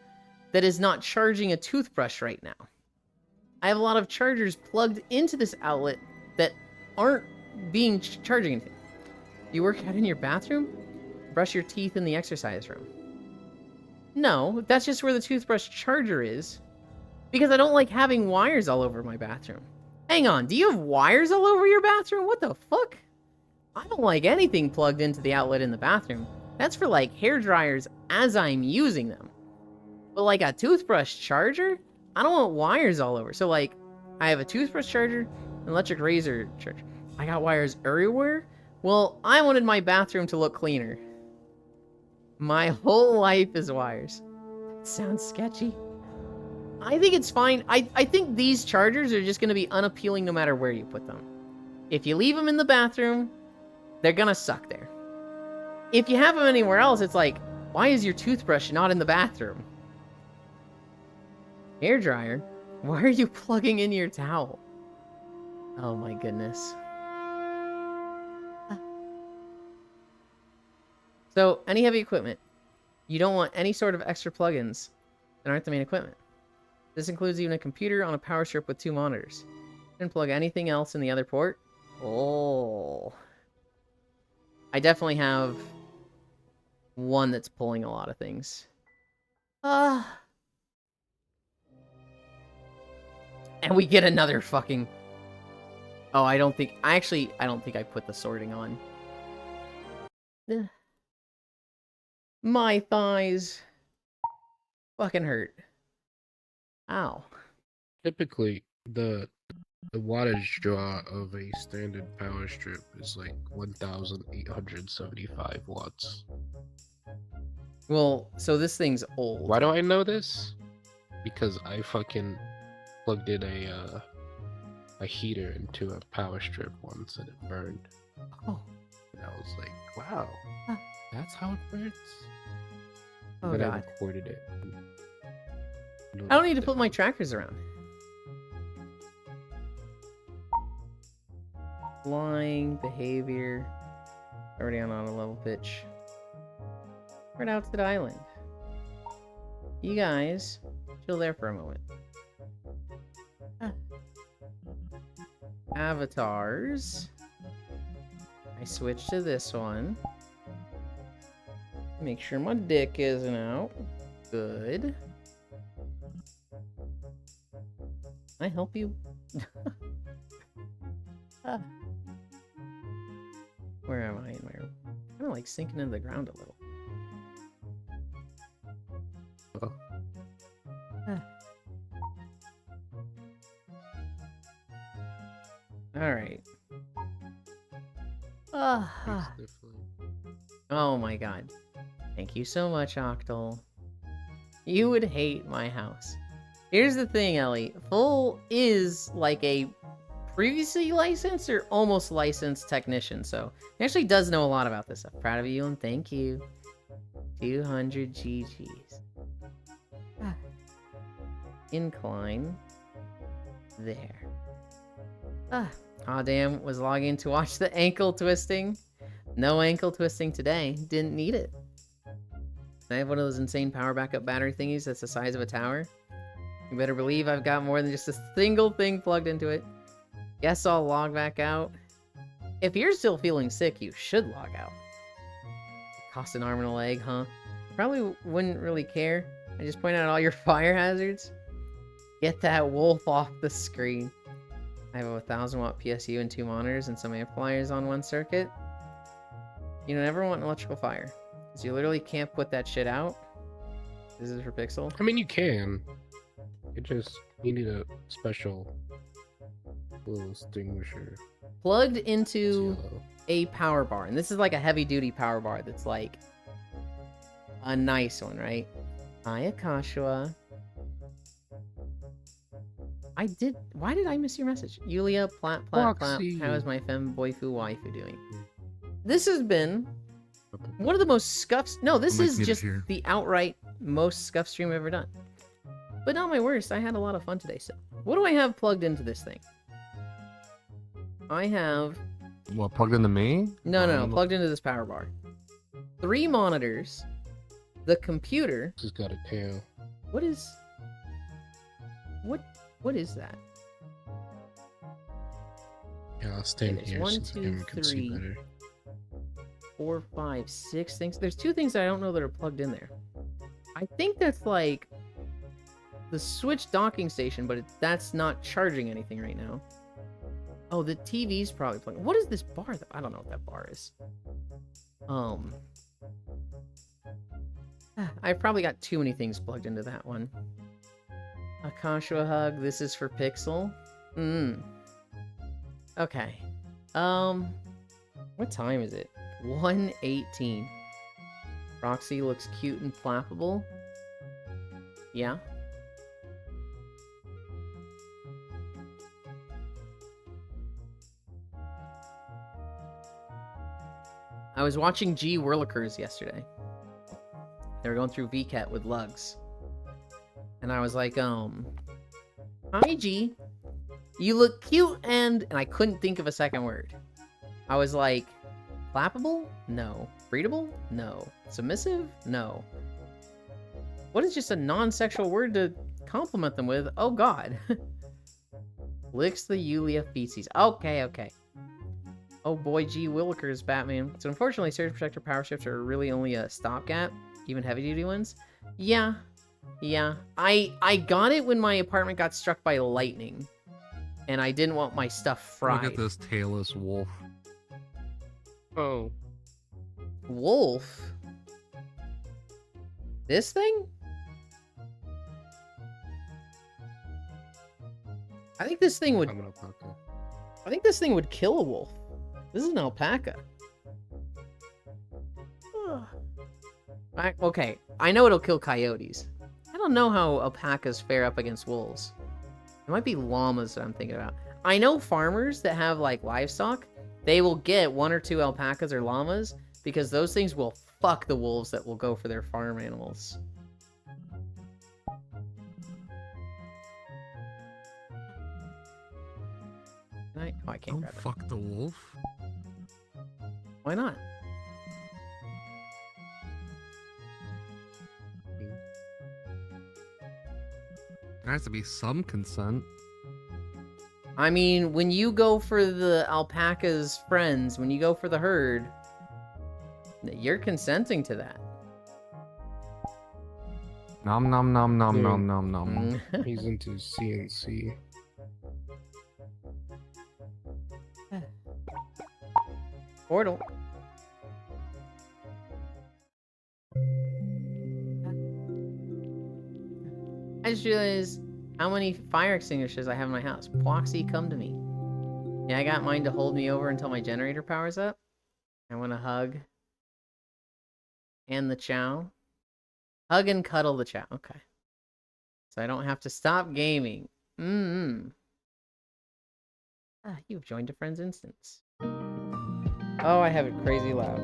that is not charging a toothbrush right now. I have a lot of chargers plugged into this outlet that aren't being charging anything. You work out in your bathroom? Brush your teeth in the exercise room. No, that's just where the toothbrush charger is. Because I don't like having wires all over my bathroom. Hang on, do you have wires all over your bathroom? What the fuck? I don't like anything plugged into the outlet in the bathroom. That's for like hair dryers as I'm using them. But like a toothbrush charger? I don't want wires all over. So like, I have a toothbrush charger, an electric razor charger. I got wires everywhere? Well, I wanted my bathroom to look cleaner. My whole life is wires. Sounds sketchy. I think it's fine. I think these chargers are just going to be unappealing no matter where you put them. If you leave them in the bathroom, they're going to suck there. If you have them anywhere else, it's like, why is your toothbrush not in the bathroom? Hair dryer? Why are you plugging in your towel? Oh my goodness. So, any heavy equipment. You don't want any sort of extra plugins that aren't the main equipment. This includes even a computer on a power strip with 2 monitors. And plug anything else in the other port. Oh. I definitely have one that's pulling a lot of things. And we get another fucking... Oh, I don't think I put the sorting on. My thighs fucking hurt. Ow. Typically, the wattage draw of a standard power strip is like 1,875 watts. Well, so this thing's old. Why do I know this? Because I fucking plugged in a heater into a power strip once and it burned. Oh. And I was like, wow, that's how it burns? Oh, then God. I recorded it. I don't need to put my trackers around. Flying, behavior. Already on auto level pitch. Right out to the island. You guys, chill there for a moment. Avatars. I switch to this one. Make sure my dick isn't out. Good. Can I help you? Where am I in my room? Kind of like sinking into the ground a little. Alright. Oh my god. Thank you so much, Octal. You would hate my house. Here's the thing, Ellie. Full is like a previously licensed or almost licensed technician, so he actually does know a lot about this stuff. Proud of you and thank you. 200 GGs. Incline. There. Aw damn, was logging to watch the ankle twisting. No ankle twisting today. Didn't need it. I have one of those insane power backup battery thingies that's the size of a tower. You better believe I've got more than just a single thing plugged into it. Guess I'll log back out. If you're still feeling sick, you should log out. Cost an arm and a leg, huh? Probably wouldn't really care. I just point out all your fire hazards. Get that wolf off the screen. I have a 1000 watt PSU and 2 monitors and some amplifiers on one circuit. You don't ever want an electrical fire. Because you literally can't put that shit out. This is for Pixel. I mean, you can. You need a special little extinguisher. Plugged into a power bar. And this is like a heavy duty power bar that's like a nice one, right? Hi, Akashua. I did. Why did I miss your message? Yulia, plat, plat, plat. Foxy. How is my femme boyfu waifu doing? This has been one of the most scuffed. No, this I'll is make just it here. the outright most scuffed stream I've ever done. But not my worst. I had a lot of fun today. So, what do I have plugged into this thing? I have What, plugged into me? no plugged into this power bar. 3 monitors, the computer. This has got a tail. What is that? Yeah, I'll stand There's here 1, so the 2, camera can see 3. better. 4, 5, 6 things. There's 2 things that I don't know that are plugged in there. I think that's like the Switch docking station, but that's not charging anything right now. Oh, the TV's probably plugged. What is this bar? I don't know what that bar is. I've probably got too many things plugged into that one. Akashua hug. This is for Pixel. Okay. What time is it? 1:18. Roxy looks cute and flappable. Yeah. I was watching G Whirlikers yesterday. They were going through VCAT with Lugs. And I was like, hi G. You look cute and I couldn't think of a second word. I was like, flappable? No. Breedable? No. Submissive? No. What is just a non-sexual word to compliment them with? Oh god. Licks the Yulia feces. Okay. Oh boy, G Willikers, Batman. So unfortunately, Surge Protector power shifts are really only a stopgap, even heavy-duty ones. Yeah. I got it when my apartment got struck by lightning, and I didn't want my stuff fried. Look at this tailless wolf. Oh, Wolf? This thing? I think this thing would... I'm an alpaca. I think this thing would kill a wolf. This is an alpaca. Okay, I know it'll kill coyotes. I don't know how alpacas fare up against wolves. It might be llamas that I'm thinking about. I know farmers that have, like, livestock, they will get 1 or 2 alpacas or llamas because those things will fuck the wolves that will go for their farm animals. Oh, I can't Don't grab it. fuck the wolf. Why not? There has to be some consent. I mean, when you go for the alpaca's friends, when you go for the herd, you're consenting to that. Nom nom nom nom Yeah. nom nom nom. He's into CNC. Portal. I just realized how many fire extinguishers I have in my house. Ploxy, come to me. Yeah, I got mine to hold me over until my generator powers up. I want to hug. And the chow. Hug and cuddle the chow. Okay. So I don't have to stop gaming. You've joined a friend's instance. Oh, I have it crazy loud.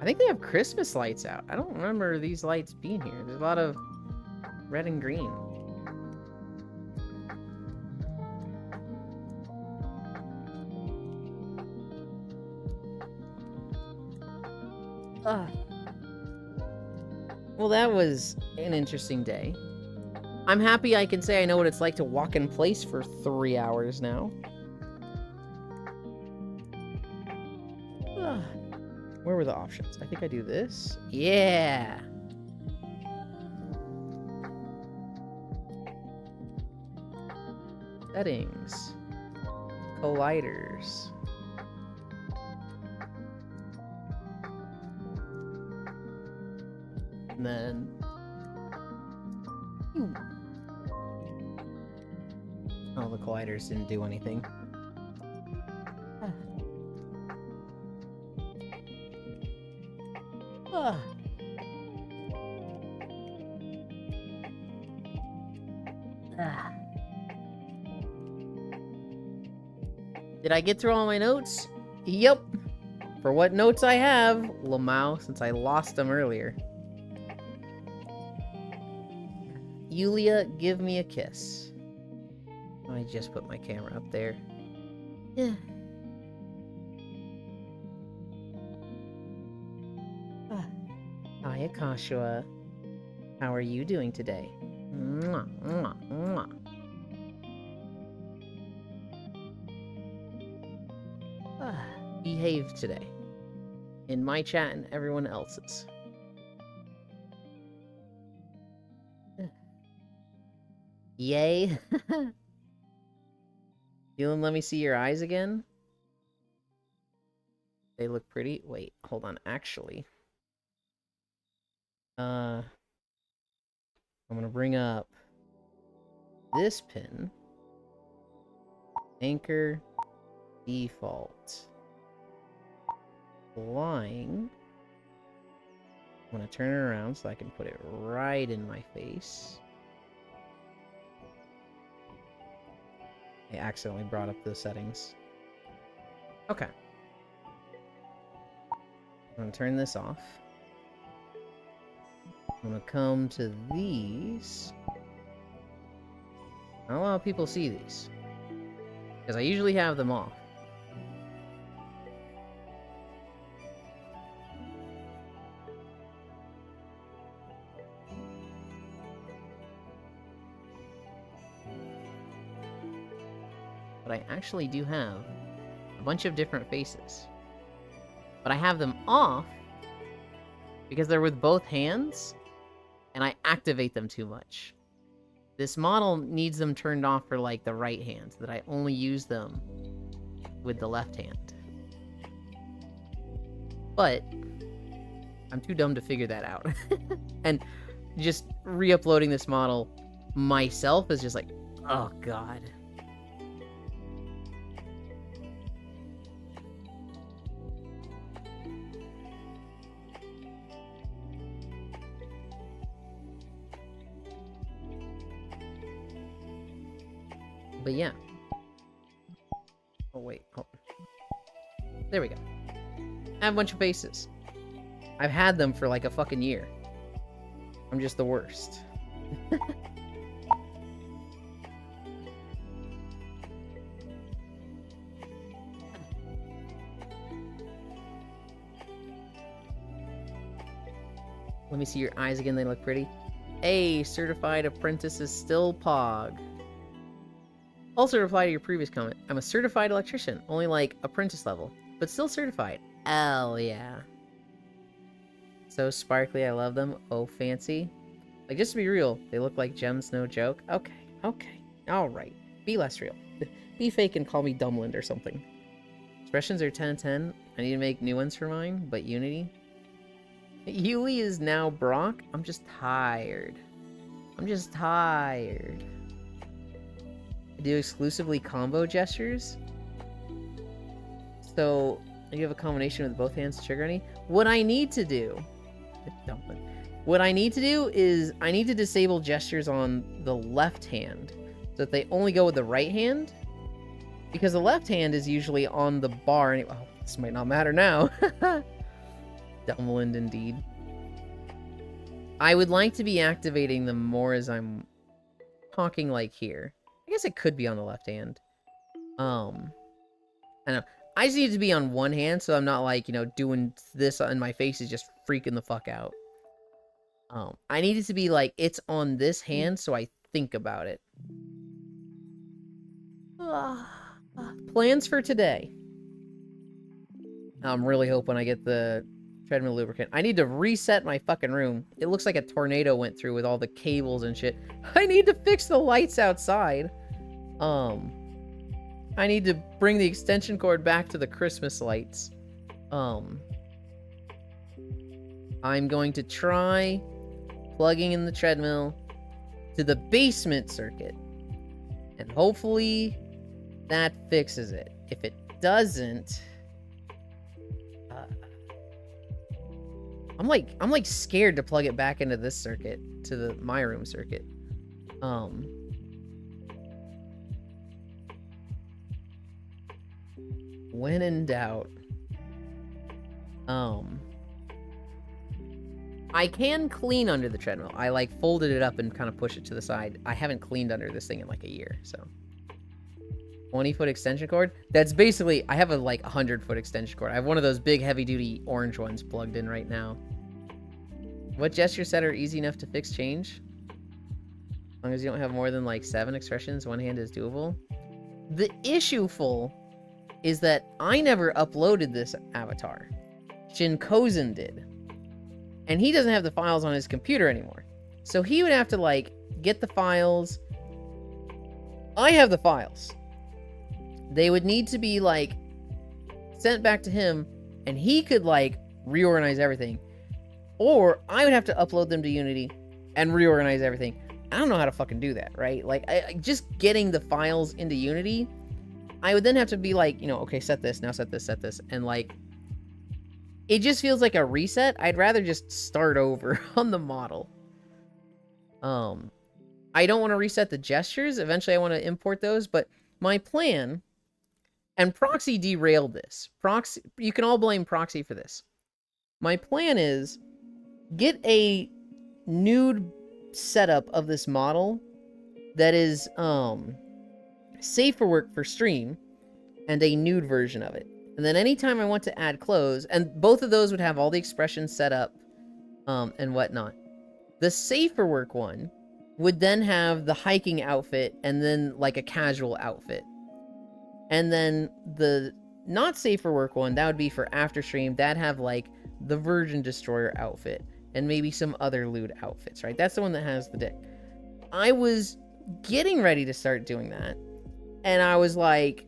I think they have Christmas lights out. I don't remember these lights being here. There's a lot of red and green. Well, that was an interesting day. I'm happy I can say I know what it's like to walk in place for 3 hours now. Where were the options? I think I do this. Yeah! Settings. Colliders. And then... Oh, the colliders didn't do anything. Did I get through all my notes? Yep. For what notes I have, Lamau, since I lost them earlier. Yulia, give me a kiss. I just put my camera up there. Yeah. Hi, Akashua. How are you doing today? Mwah, mwah, mwah. Behave today. In my chat and everyone else's. Yay. Dylan, let me see your eyes again. They look pretty. Wait, hold on. Actually, I'm gonna bring up this pin. Anchor default. Flying. I'm gonna turn it around so I can put it right in my face. I accidentally brought up the settings. Okay. I'm gonna turn this off. I'm gonna come to these. Not a lot of people see these, because I usually have them off. But I actually do have a bunch of different faces. But I have them off because they're with both hands, and I activate them too much. This model needs them turned off for, like, the right hand, so that I only use them with the left hand. But I'm too dumb to figure that out. And just re-uploading this model myself is just like, oh god. But yeah. Oh wait, hold on. There we go. I have a bunch of faces. I've had them for like a fucking year. I'm just the worst. Let me see your eyes again, they look pretty. Hey, certified apprentice is still Pog. Also reply to your previous comment. I'm a certified electrician, only like apprentice level, but still certified. Hell yeah. So sparkly, I love them. Oh, fancy. Like, just to be real, they look like gems, no joke. Okay, okay, alright. Be less real. Be fake and call me Dumbland or something. Expressions are 10 and 10. I need to make new ones for mine, but Unity. Yui is now Brock. I'm just tired. I'm just tired. I do exclusively combo gestures. So, you have a combination with both hands to trigger any? What I need to do... What I need to do is, I need to disable gestures on the left hand, so that they only go with the right hand. Because the left hand is usually on the bar. Anyway, oh, this might not matter now. Dumbland indeed. I would like to be activating them more as I'm talking like here. I guess it could be on the left hand. I know. I just need to be on one hand so I'm not like, you know, doing this and my face is just freaking the fuck out. I need it to be like, it's on this hand so I think about it. Plans for today. I'm really hoping I get the treadmill lubricant. I need to reset my fucking room. It looks like a tornado went through with all the cables and shit. I need to fix the lights outside. I need to bring the extension cord back to the Christmas lights. I'm going to try plugging in the treadmill to the basement circuit. And hopefully that fixes it. If it doesn't... I'm like scared to plug it back into this circuit, to the my room circuit. When in doubt. I can clean under the treadmill. I like folded it up and kind of push it to the side. I haven't cleaned under this thing in like a year, so. 20-foot extension cord? That's basically, I have a like 100-foot extension cord. I have one of those big heavy duty orange ones plugged in right now. What gesture set are easy enough to fix change? As long as you don't have more than like 7 expressions, one hand is doable. The issue full is that I never uploaded this avatar. Shinkozen did. And he doesn't have the files on his computer anymore. So he would have to like get the files. I have the files. They would need to be like sent back to him and he could like reorganize everything. Or I would have to upload them to Unity and reorganize everything. I don't know how to fucking do that, right? Like just getting the files into Unity, I would then have to be like, you know, okay, set this, now set this, and like, it just feels like a reset. I'd rather just start over on the model. I don't want to reset the gestures. Eventually I want to import those, but my plan, and Proxy derailed this. Proxy, you can all blame Proxy for this. My plan is get a nude setup of this model that is safe for work for stream and a nude version of it. And then anytime I want to add clothes, and both of those would have all the expressions set up and whatnot. The safe for work one would then have the hiking outfit and then like a casual outfit. And then the not safe for work one, that would be for after stream. That'd have like the Virgin Destroyer outfit and maybe some other lewd outfits, right? That's the one that has the dick. I was getting ready to start doing that. And I was like,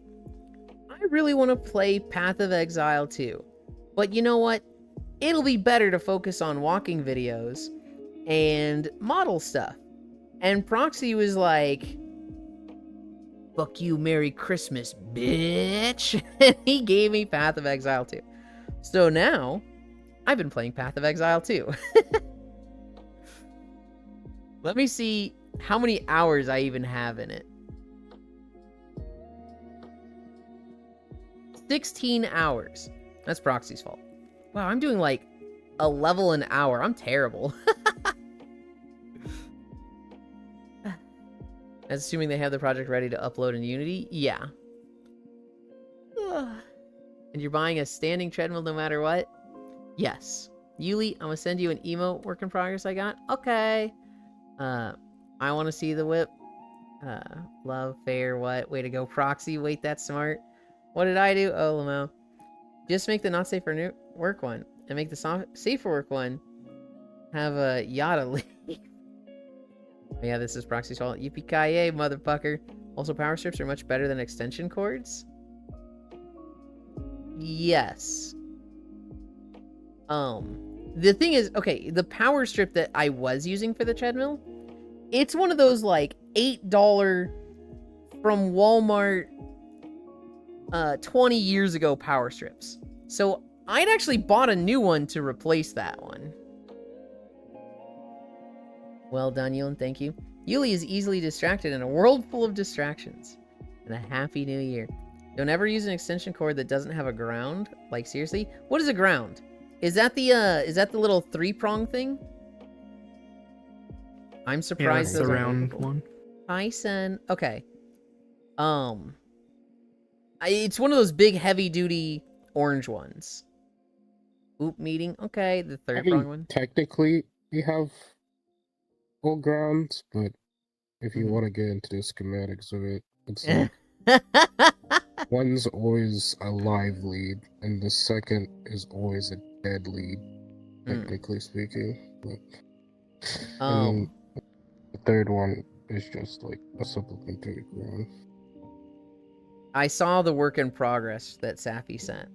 I really want to play Path of Exile 2. But you know what? It'll be better to focus on walking videos and model stuff. And Proxy was like, fuck you, Merry Christmas, bitch. And he gave me Path of Exile 2. So now, I've been playing Path of Exile 2. Let me see how many hours I even have in it. 16 hours. That's Proxy's fault. Wow, I'm doing like a level an hour. I'm terrible. That's assuming they have the project ready to upload in Unity? Yeah. And you're buying a standing treadmill no matter what? Yes. Yuli, I'm gonna send you an emote work in progress I got. Okay. I want to see the whip. Love, fair, what? Way to go, Proxy. Wait, that's smart. What did I do? Oh, Lamo. Just make the not safe for work one. And make the safe for work one have a Yada leave. Oh, yeah, this is Proxy's fault. Yippee-ki-yay, motherfucker. Also, power strips are much better than extension cords? Yes. The thing is, okay, the power strip that I was using for the treadmill, it's one of those, like, $8 from Walmart 20 years ago power strips. So I'd actually bought a new one to replace that one. Well done, Yulin, thank you. Yuli is easily distracted in a world full of distractions. And a happy new year. Don't ever use an extension cord that doesn't have a ground. Like, seriously? What is a ground? Is that the little 3-prong thing? I'm surprised. Yeah, that's the round one. Tyson. Okay. It's one of those big heavy-duty orange ones. Oop meeting. Okay, the 3rd-prong one. Technically, we have full grounds, but if you want to get into the schematics of it, it's like one's always a live lead, and the second is always a dead lead, technically speaking. But, and the 3rd one is just like a supplementary ground. I saw the work in progress that Safi sent.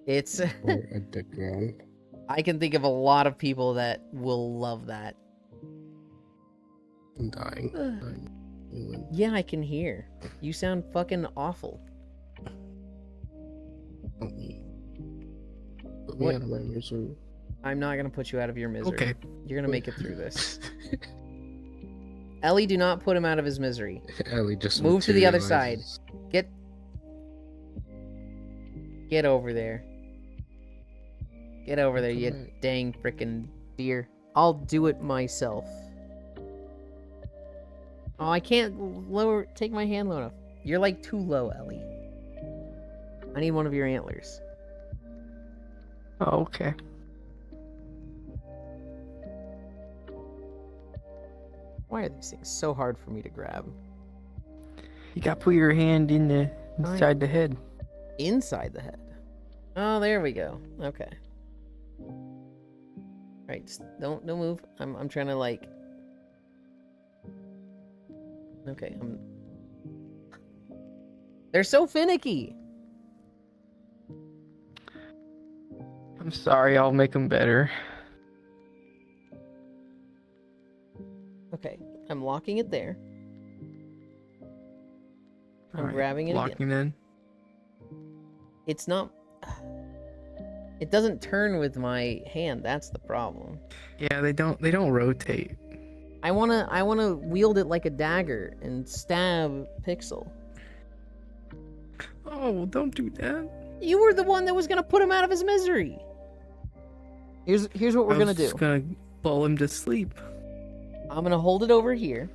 It's or a dead ground. I can think of a lot of people that will love that. I'm dying. Yeah, I can hear. You sound fucking awful. Put me out of my misery. I'm not gonna put you out of your misery. Okay. You're gonna make it through this. Ellie, do not put him out of his misery. Ellie just move to the other side. Get. Get over there. Get over there, you Alright. dang frickin' deer. I'll do it myself. Oh, I can't take my hand low enough. You're like too low, Ellie. I need one of your antlers. Oh, okay. Why are these things so hard for me to grab? You gotta put your hand in the inside the head. Inside the head. Oh, there we go. Okay. Right, just don't move. I'm trying to like. Okay, They're so finicky. I'm sorry, I'll make them better. Okay, I'm locking it there. I'm Alright, grabbing it again. locking in. It's not. It doesn't turn with my hand. That's the problem. Yeah, they don't rotate. I wanna wield it like a dagger and stab Pixel. Oh, don't do that. You were the one that was gonna put him out of his misery. Here's what we're gonna do. Just gonna lull him to sleep. I'm gonna hold it over here,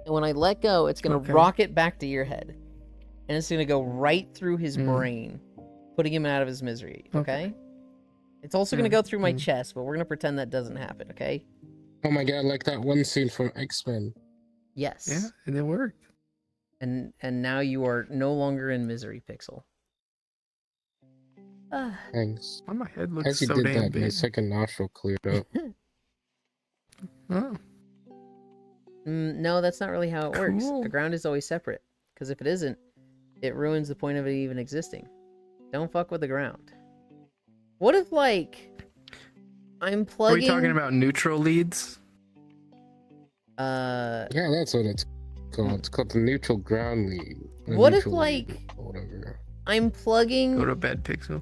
and when I let go, it's gonna Okay. rocket back to your head, and it's gonna go right through his Mm. brain, putting him out of his misery. Okay. Okay. It's also gonna go through my Mm. chest, but we're gonna pretend that doesn't happen. Okay. Oh my god, like that one scene from X-Men. Yes. Yeah, and it worked. And now you are no longer in misery, Pixel. Thanks. Why my head looks As you so did damn that, my big. second nostril cleared up. Oh, No, that's not really how it works. Cool. The ground is always separate. Because if it isn't, it ruins the point of it even existing. Don't fuck with the ground. What if, like, I'm are plugging... we talking about neutral leads? Yeah, that's what it's called. It's called the neutral ground lead. or What if, neutral lead, like- or whatever. I'm plugging... Go to bed, Pixel.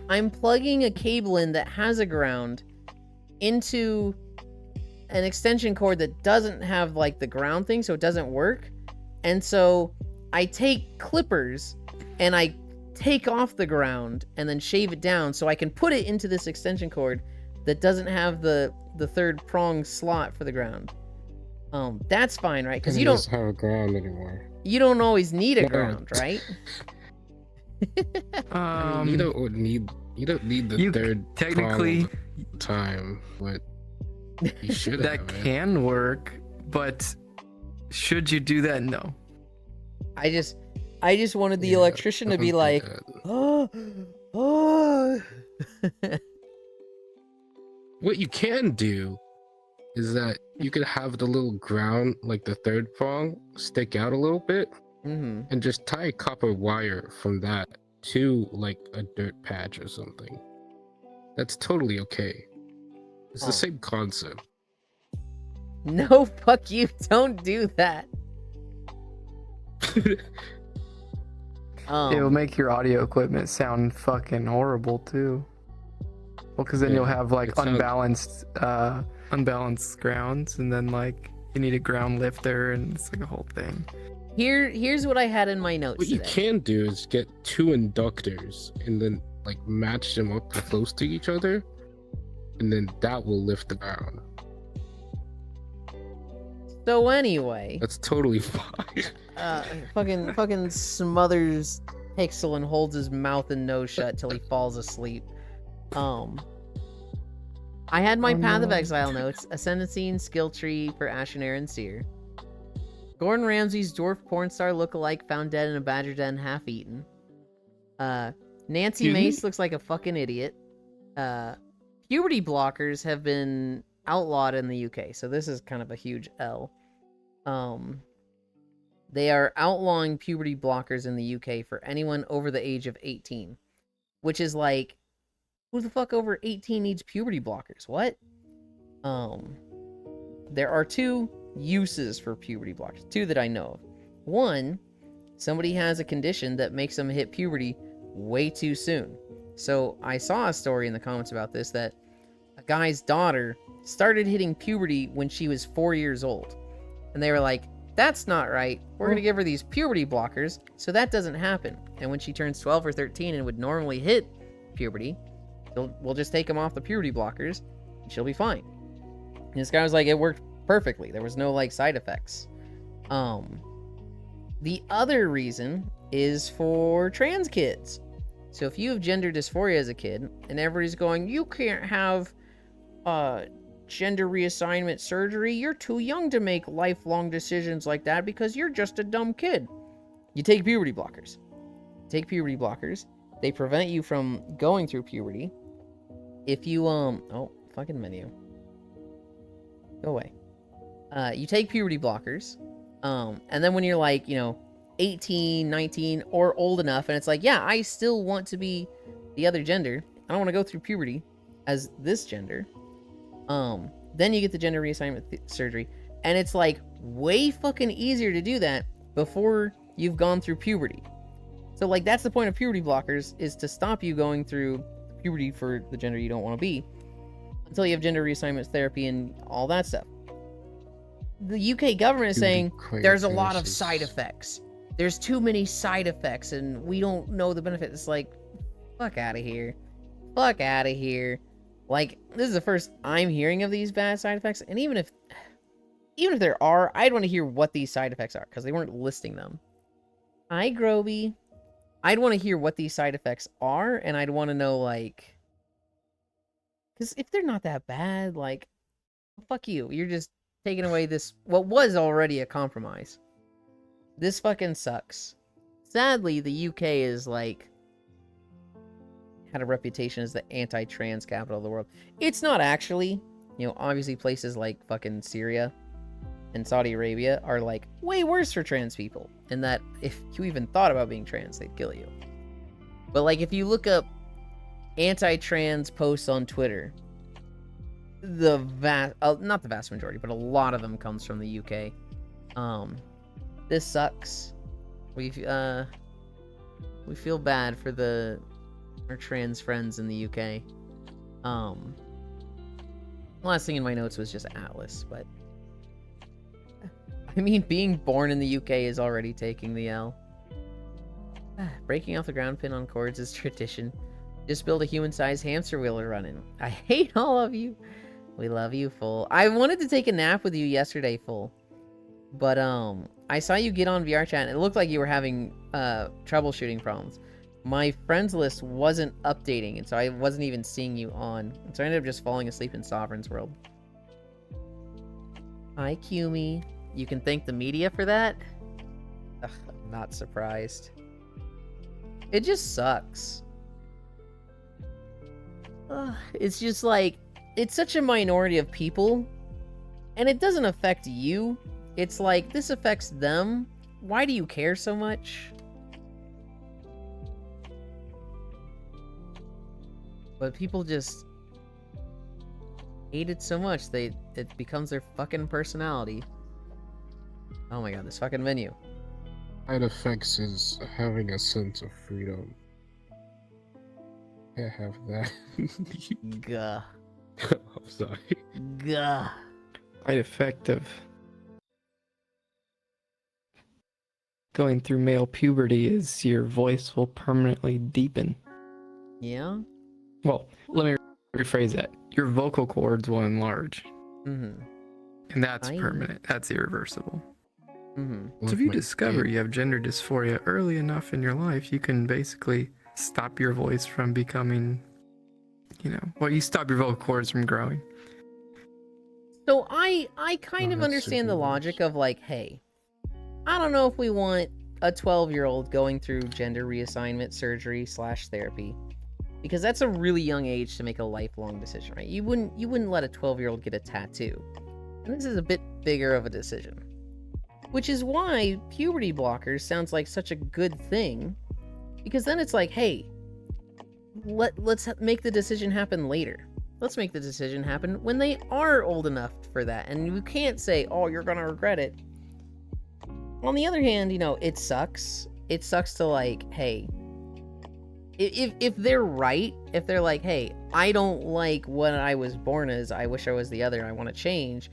I'm plugging a cable in that has a ground into an extension cord that doesn't have like the ground thing, so it doesn't work. And so I take clippers and I take off the ground and then shave it down so I can put it into this extension cord that doesn't have the third prong slot for the ground. That's fine, right? Because And you it don't doesn't have a ground anymore. always need a No. ground, right? I mean, you don't need the you third technically prong all the time, but you should that have it. can work, but should you do that? No. I just wanted the Yeah, electrician to don't be do like, that. oh. What you can do is that you could have the little ground, like the third prong, stick out a little bit, Mm-hmm. and just tie a copper wire from that to like a dirt patch or something. That's totally okay. It's Oh. the same concept. No, fuck you. Don't do that. It'll make your audio equipment sound fucking horrible too. Well, because then you'll Yeah, have like it sounds- unbalanced grounds, and then like you need a ground lifter, and it's like a whole thing. Here's what I had in my notes What you today. can do is get two inductors and then like match them up close to each other, and then that will lift the ground. So anyway, That's totally fine. fucking smothers Pixel and holds his mouth and nose shut till he falls asleep. I had my Oh, Path of no. Exile notes, Ascendancy skill tree for Ashenair and Seer. Gordon Ramsay's dwarf porn star lookalike found dead in a badger den, half eaten. Nancy Excuse me? Mace looks like a fucking idiot. Puberty blockers have been outlawed in the UK, so this is kind of a huge L. They are outlawing puberty blockers in the UK for anyone over the age of 18, which is like, who the fuck over 18 needs puberty blockers? What? There are two uses for puberty blockers, two that I know of. One, somebody has a condition that makes them hit puberty way too soon. So I saw a story in the comments about this, that a guy's daughter started hitting puberty when she was 4 years old. And they were like, that's not right. We're going to give her these puberty blockers so that doesn't happen. And when she turns 12 or 13 and would normally hit puberty, we'll just take them off the puberty blockers and she'll be fine. And this guy was like, it worked perfectly. There was no like side effects. The other reason is for trans kids. So if you have gender dysphoria as a kid and everybody's going, you can't have gender reassignment surgery, you're too young to make lifelong decisions like that because you're just a dumb kid. You take puberty blockers. They prevent you from going through puberty. If you oh, fucking menu. Go away. You take puberty blockers. And then when you're like, 18, 19, or old enough, and it's like, yeah, I still want to be the other gender. I don't want to go through puberty as this gender. Then you get the gender reassignment surgery, and it's like way fucking easier to do that before you've gone through puberty. So like that's the point of puberty blockers, is to stop you going through puberty for the gender you don't want to be until you have gender reassignment therapy and all that stuff. The UK government is saying there's a lot of side effects. There's too many side effects and we don't know the benefits. It's like, fuck out of here. Fuck out of here. Like, this is the first I'm hearing of these bad side effects. And even if there are, I'd want to hear what these side effects are, because they weren't listing them. Hi, Groby. I'd want to hear what these side effects are, and I'd want to know, like... Because if they're not that bad, like, fuck you. You're just taking away this, what was already a compromise. This fucking sucks. Sadly, the UK is, like... had a reputation as the anti-trans capital of the world. It's not actually. Obviously places like fucking Syria and Saudi Arabia are like way worse for trans people, and that if you even thought about being trans, they'd kill you. But like if you look up anti-trans posts on Twitter, not the vast majority, but a lot of them comes from the UK. This sucks. We feel bad for our trans friends in the UK. Last thing in my notes was just Atlas, but I mean, being born in the UK is already taking the L. Breaking off the ground pin on cords is tradition. Just build a human-sized hamster wheel to run in. I hate all of you. We love you, Full. I wanted to take a nap with you yesterday, Full, but I saw you get on VR chat and it looked like you were having troubleshooting problems. My friends list wasn't updating, and so I wasn't even seeing you on. And so I ended up just falling asleep in Sovereign's World. Hi, Qme. You can thank the media for that? Ugh, I'm not surprised. It just sucks. Ugh, it's just like, it's such a minority of people, and it doesn't affect you. It's like, this affects them. Why do you care so much? But people just hate it so much, it becomes their fucking personality. Oh my god, this fucking menu. Side effects is having a sense of freedom. I have that. Gah. I'm sorry. Gah. Quite effective. Going through male puberty is your voice will permanently deepen. Yeah? Well, let me rephrase that. Your vocal cords will enlarge. Mm-hmm. And that's permanent. That's irreversible. Mm-hmm. So if you discover you have gender dysphoria early enough in your life, you can basically stop your voice from becoming, you stop your vocal cords from growing. So I kind of understand the logic of like, hey, I don't know if we want a 12-year-old going through gender reassignment surgery / therapy. Because that's a really young age to make a lifelong decision, right? You wouldn't let a 12-year-old get a tattoo. And this is a bit bigger of a decision. Which is why puberty blockers sounds like such a good thing. Because then it's like, hey, let's make the decision happen later. Let's make the decision happen when they are old enough for that. And you can't say, oh, you're gonna regret it. On the other hand, it sucks. It sucks to like, hey, if they're right, if they're like, hey, I don't like what I was born as, I wish I was the other, I want to change,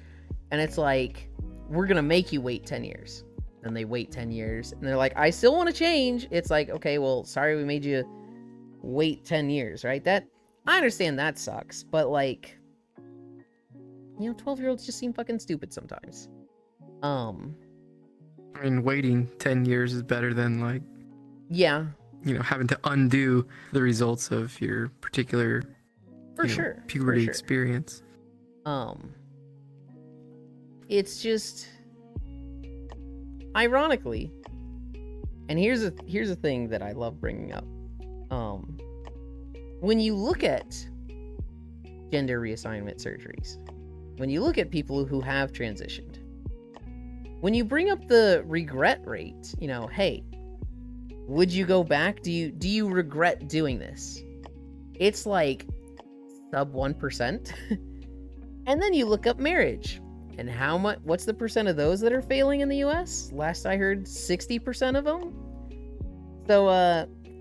and it's like, we're gonna make you wait 10 years. And they wait 10 years, and they're like, I still want to change. It's like, okay, well, sorry we made you wait 10 years, right? That, I understand that sucks, but like, 12-year-olds just seem fucking stupid sometimes. I mean, waiting 10 years is better than, like, Yeah, having to undo the results of your particular for sure. puberty for sure. experience. It's just, ironically, and here's a thing that I love bringing up. When you look at gender reassignment surgeries, when you look at people who have transitioned, when you bring up the regret rate, hey, would you go back? Do you regret doing this? It's like sub 1%. And then you look up marriage. And what's the percent of those that are failing in the US? Last I heard, 60% of them. So,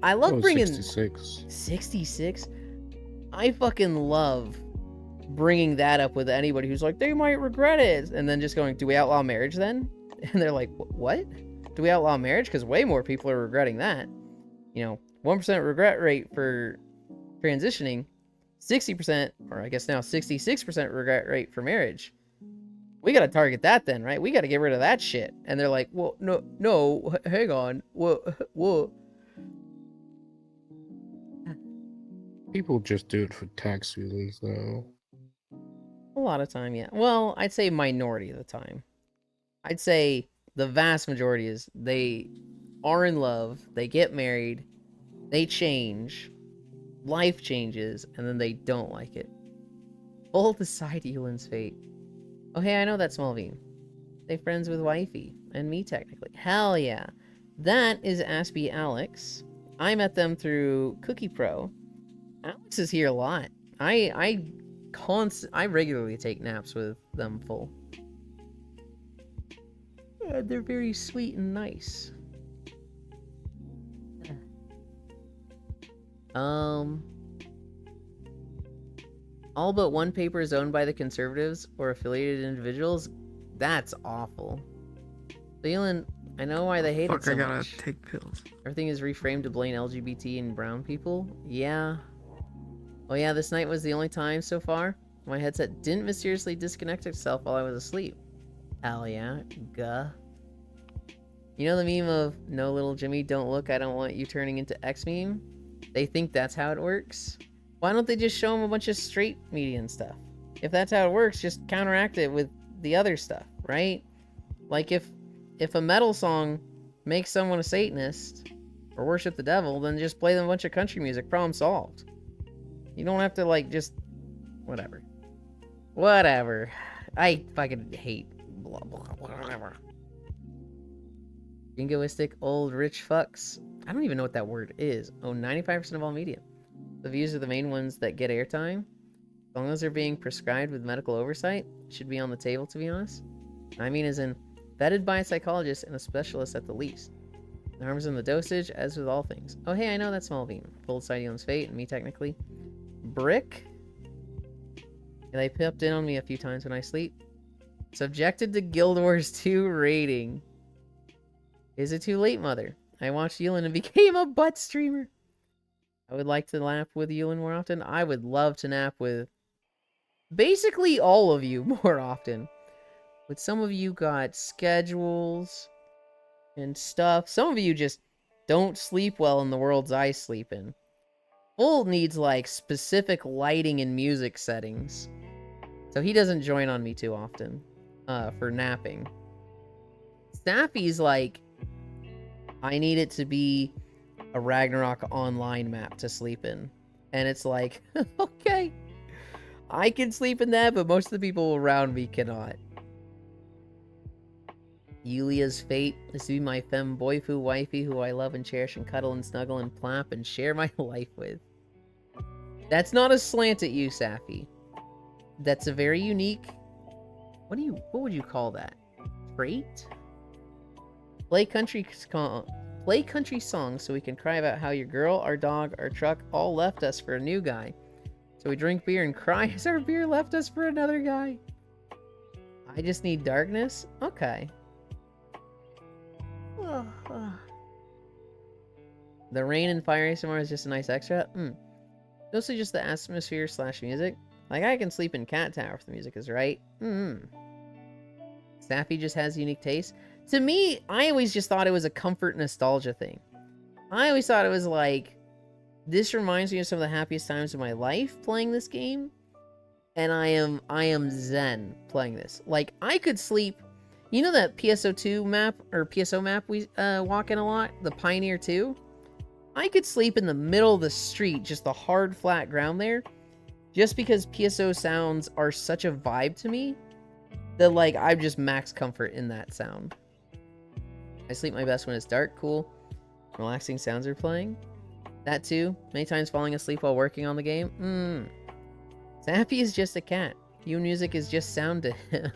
I love bringing 66. 66. I fucking love bringing that up with anybody who's like, they might regret it. And then just going, do we outlaw marriage then? And they're like, what? Do we outlaw marriage? Because way more people are regretting that. 1% regret rate for transitioning, 60%, or I guess now 66% regret rate for marriage. We got to target that then, right? We got to get rid of that shit. And they're like, well, no, hang on. Whoa. People just do it for tax reasons, though. A lot of time, yeah. Well, I'd say minority of the time. I'd say the vast majority is they are in love, they get married, they change, life changes, and then they don't like it. Full decide Ewan's fate. Oh, hey, I know that Smallveen. They friends with Wifey, and me technically. Hell yeah. That is Aspie Alex. I met them through Cookie Pro. Alex is here a lot. I regularly take naps with them full. Yeah, they're very sweet and nice. All but one paper is owned by the conservatives or affiliated individuals. That's awful. Leland, I know why they hate it so I gotta much. take pills. Everything is reframed to blame LGBT and brown people. Yeah. Oh yeah, this night was the only time so far my headset didn't mysteriously disconnect itself while I was asleep. Hell yeah. Guh. You know the meme of, no little Jimmy, don't look, I don't want you turning into X meme? They think that's how it works. Why don't they just show them a bunch of straight media and stuff? If that's how it works, just counteract it with the other stuff, right? Like if a metal song makes someone a Satanist or worship the devil, then just play them a bunch of country music. Problem solved. You don't have to like just whatever. I fucking hate blah blah whatever. Jingoistic old rich fucks. I don't even know what that word is. Oh, 95% of all media. The views are the main ones that get airtime. As long as they're being prescribed with medical oversight, should be on the table, to be honest. I mean, as in, vetted by a psychologist and a specialist at the least. The harms in the dosage, as with all things. Oh, hey, I know that Smallveen. Full side Elon's fate, and me technically. Brick? Yeah, they popped in on me a few times when I sleep. Subjected to Guild Wars 2 rating. Is it too late, mother? I watched Yulin and became a butt streamer. I would like to nap with Yulin more often. I would love to nap with basically all of you more often. But some of you got schedules and stuff. Some of you just don't sleep well in the worlds I sleep in. Full needs like specific lighting and music settings. So he doesn't join on me too often for napping. Snappy's like, I need it to be a Ragnarok online map to sleep in. And it's like, okay, I can sleep in that, but most of the people around me cannot. Yulia's fate is to be my femme boyfu wifey who I love and cherish and cuddle and snuggle and plap and share my life with. That's not a slant at you, Safi. That's a very unique... What would you call that? Trait? Play country songs so we can cry about how your girl, our dog, our truck all left us for a new guy. So we drink beer and cry as our beer left us for another guy. I just need darkness? Okay. The rain and fire ASMR is just a nice extra? Mostly just the atmosphere / music. Like, I can sleep in Cat Tower if the music is right. Sappy just has unique taste. To me, I always just thought it was a comfort nostalgia thing. I always thought it was like, this reminds me of some of the happiest times of my life playing this game. And I am zen playing this. Like, I could sleep... You know that PSO2 map, or PSO map we walk in a lot? The Pioneer 2? I could sleep in the middle of the street, just the hard, flat ground there. Just because PSO sounds are such a vibe to me. That, like, I'm just max comfort in that sound. I sleep my best when it's dark, cool. Relaxing sounds are playing. That too. Many times falling asleep while working on the game. Sappy is just a cat. You music is just sound to him.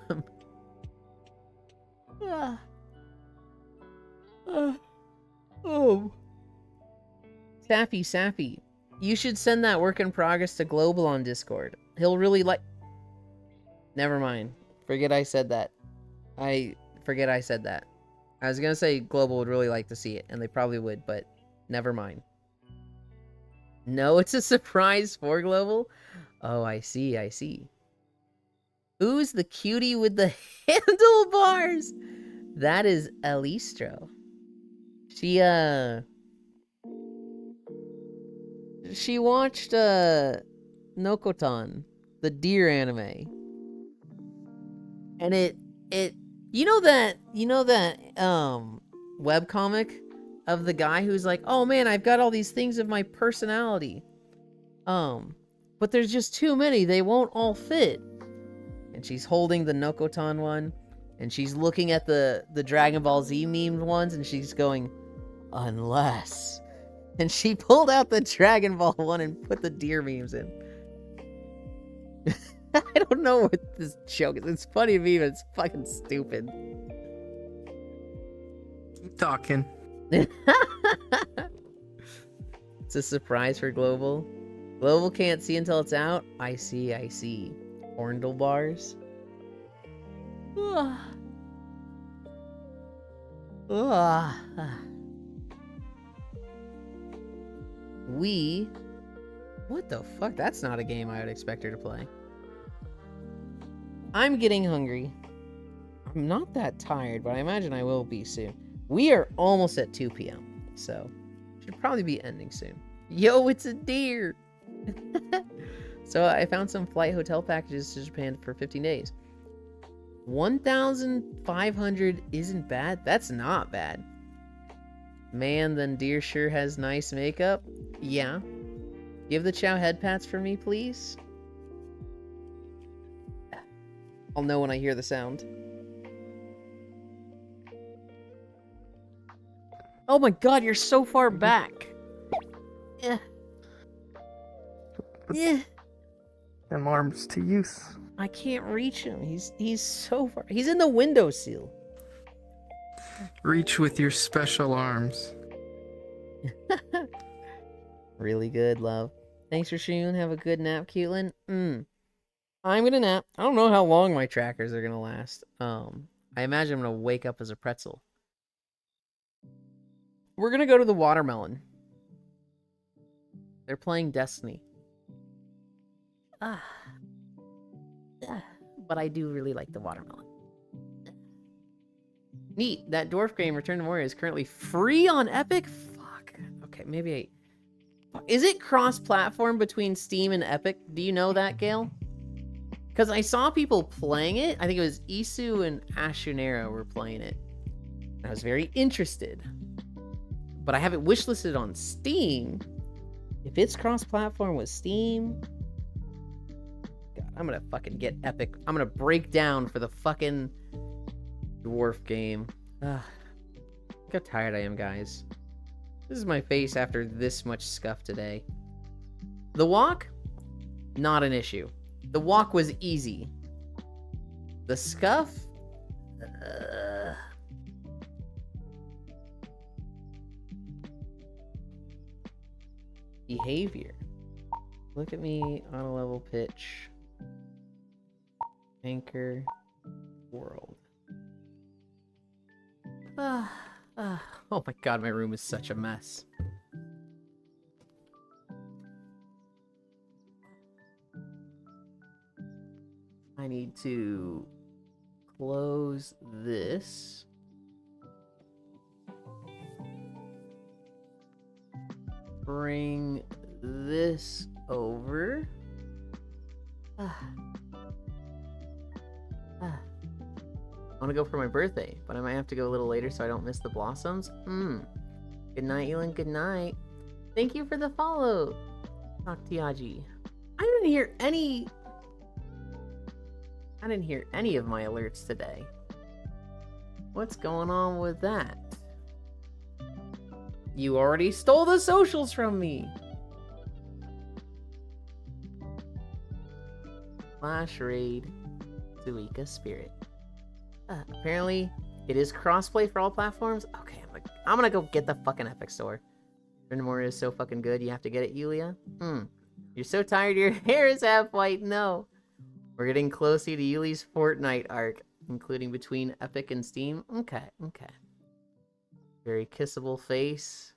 Sappy. You should send that work in progress to Global on Discord. He'll really like... Never mind. Forget I said that. I was gonna say Global would really like to see it, and they probably would, but never mind. No, it's a surprise for Global? Oh, I see. Who's the cutie with the handlebars? That is Elistro. She watched Nokotan, the deer anime. And it you know that webcomic of the guy who's like, "Oh man, I've got all these things of my personality. But there's just too many, they won't all fit." And she's holding the Nokotan one, and she's looking at the Dragon Ball Z memed ones, and she's going, "Unless." And she pulled out the Dragon Ball one and put the deer memes in. I don't know what this joke is. It's funny to me, but it's fucking stupid. Keep talking. It's a surprise for Global. Global can't see until it's out. I see. Handlebars. What the fuck? That's not a game I would expect her to play. I'm getting hungry. I'm not that tired, but I imagine I will be soon. We are almost at 2 p.m., so should probably be ending soon. Yo, it's a deer! So I found some flight hotel packages to Japan for 15 days. 1,500 isn't bad. That's not bad. Man, then deer sure has nice makeup. Yeah. Give the chow head pats for me, please. I'll know when I hear the sound. Oh my god, you're so far back. Yeah. Them arms to use. I can't reach him. He's so far. He's in the windowsill. Reach with your special arms. Really good, love. Thanks for streaming. Have a good nap, Caitlin. I'm gonna nap. I don't know how long my trackers are gonna last. I imagine I'm gonna wake up as a pretzel. We're gonna go to the Watermelon. They're playing Destiny. But I do really like the Watermelon. Neat. That dwarf game, Return to Moria, is currently free on Epic? Fuck. Okay, maybe Is it cross-platform between Steam and Epic? Do you know that, Gale? Because I saw people playing it. I think it was Isu and Ashunera were playing it. I was very interested. But I have it wishlisted on Steam. If it's cross-platform with Steam... God, I'm gonna fucking get Epic. I'm gonna break down for the fucking dwarf game. Look how tired I am, guys. This is my face after this much scuff today. The walk? Not an issue. The walk was easy. The scuff? Behavior. Look at me on a level pitch. Anchor. world. Oh my god, my room is such a mess. I need to close this. Bring this over. I want to go for my birthday, but I might have to go a little later so I don't miss the blossoms. Good night, Elin. Good night. Thank you for the follow, Noctiaji. I didn't hear any of my alerts today. What's going on with that? You already stole the socials from me. Flash raid, Suika Spirit. Apparently, it is crossplay for all platforms. Okay, I'm gonna go get the fucking Epic Store. Renamora is so fucking good. You have to get it, Yulia. You're so tired. Your hair is half white. No. We're getting closer to Yuli's Fortnite arc, including between Epic and Steam. Okay. Very kissable face.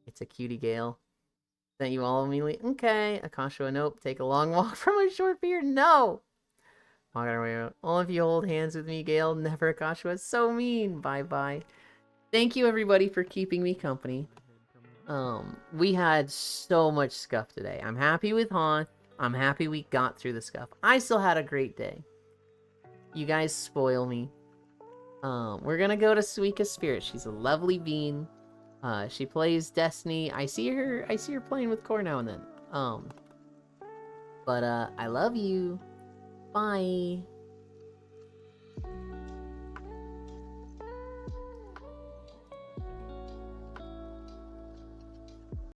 It's a cutie Gale. Sent you all immediately. Okay. Akashua, nope. Take a long walk from a short beard. No. All of you hold hands with me, Gale. Never, Akashua. So mean. Bye. Thank you, everybody, for keeping me company. We had so much scuff today. I'm happy with Hoth. I'm happy we got through the scuff. I still had a great day. You guys spoil me. We're gonna go to Suika Spirit. She's a lovely bean. She plays Destiny. I see her playing with Core now and then. But I love you. Bye.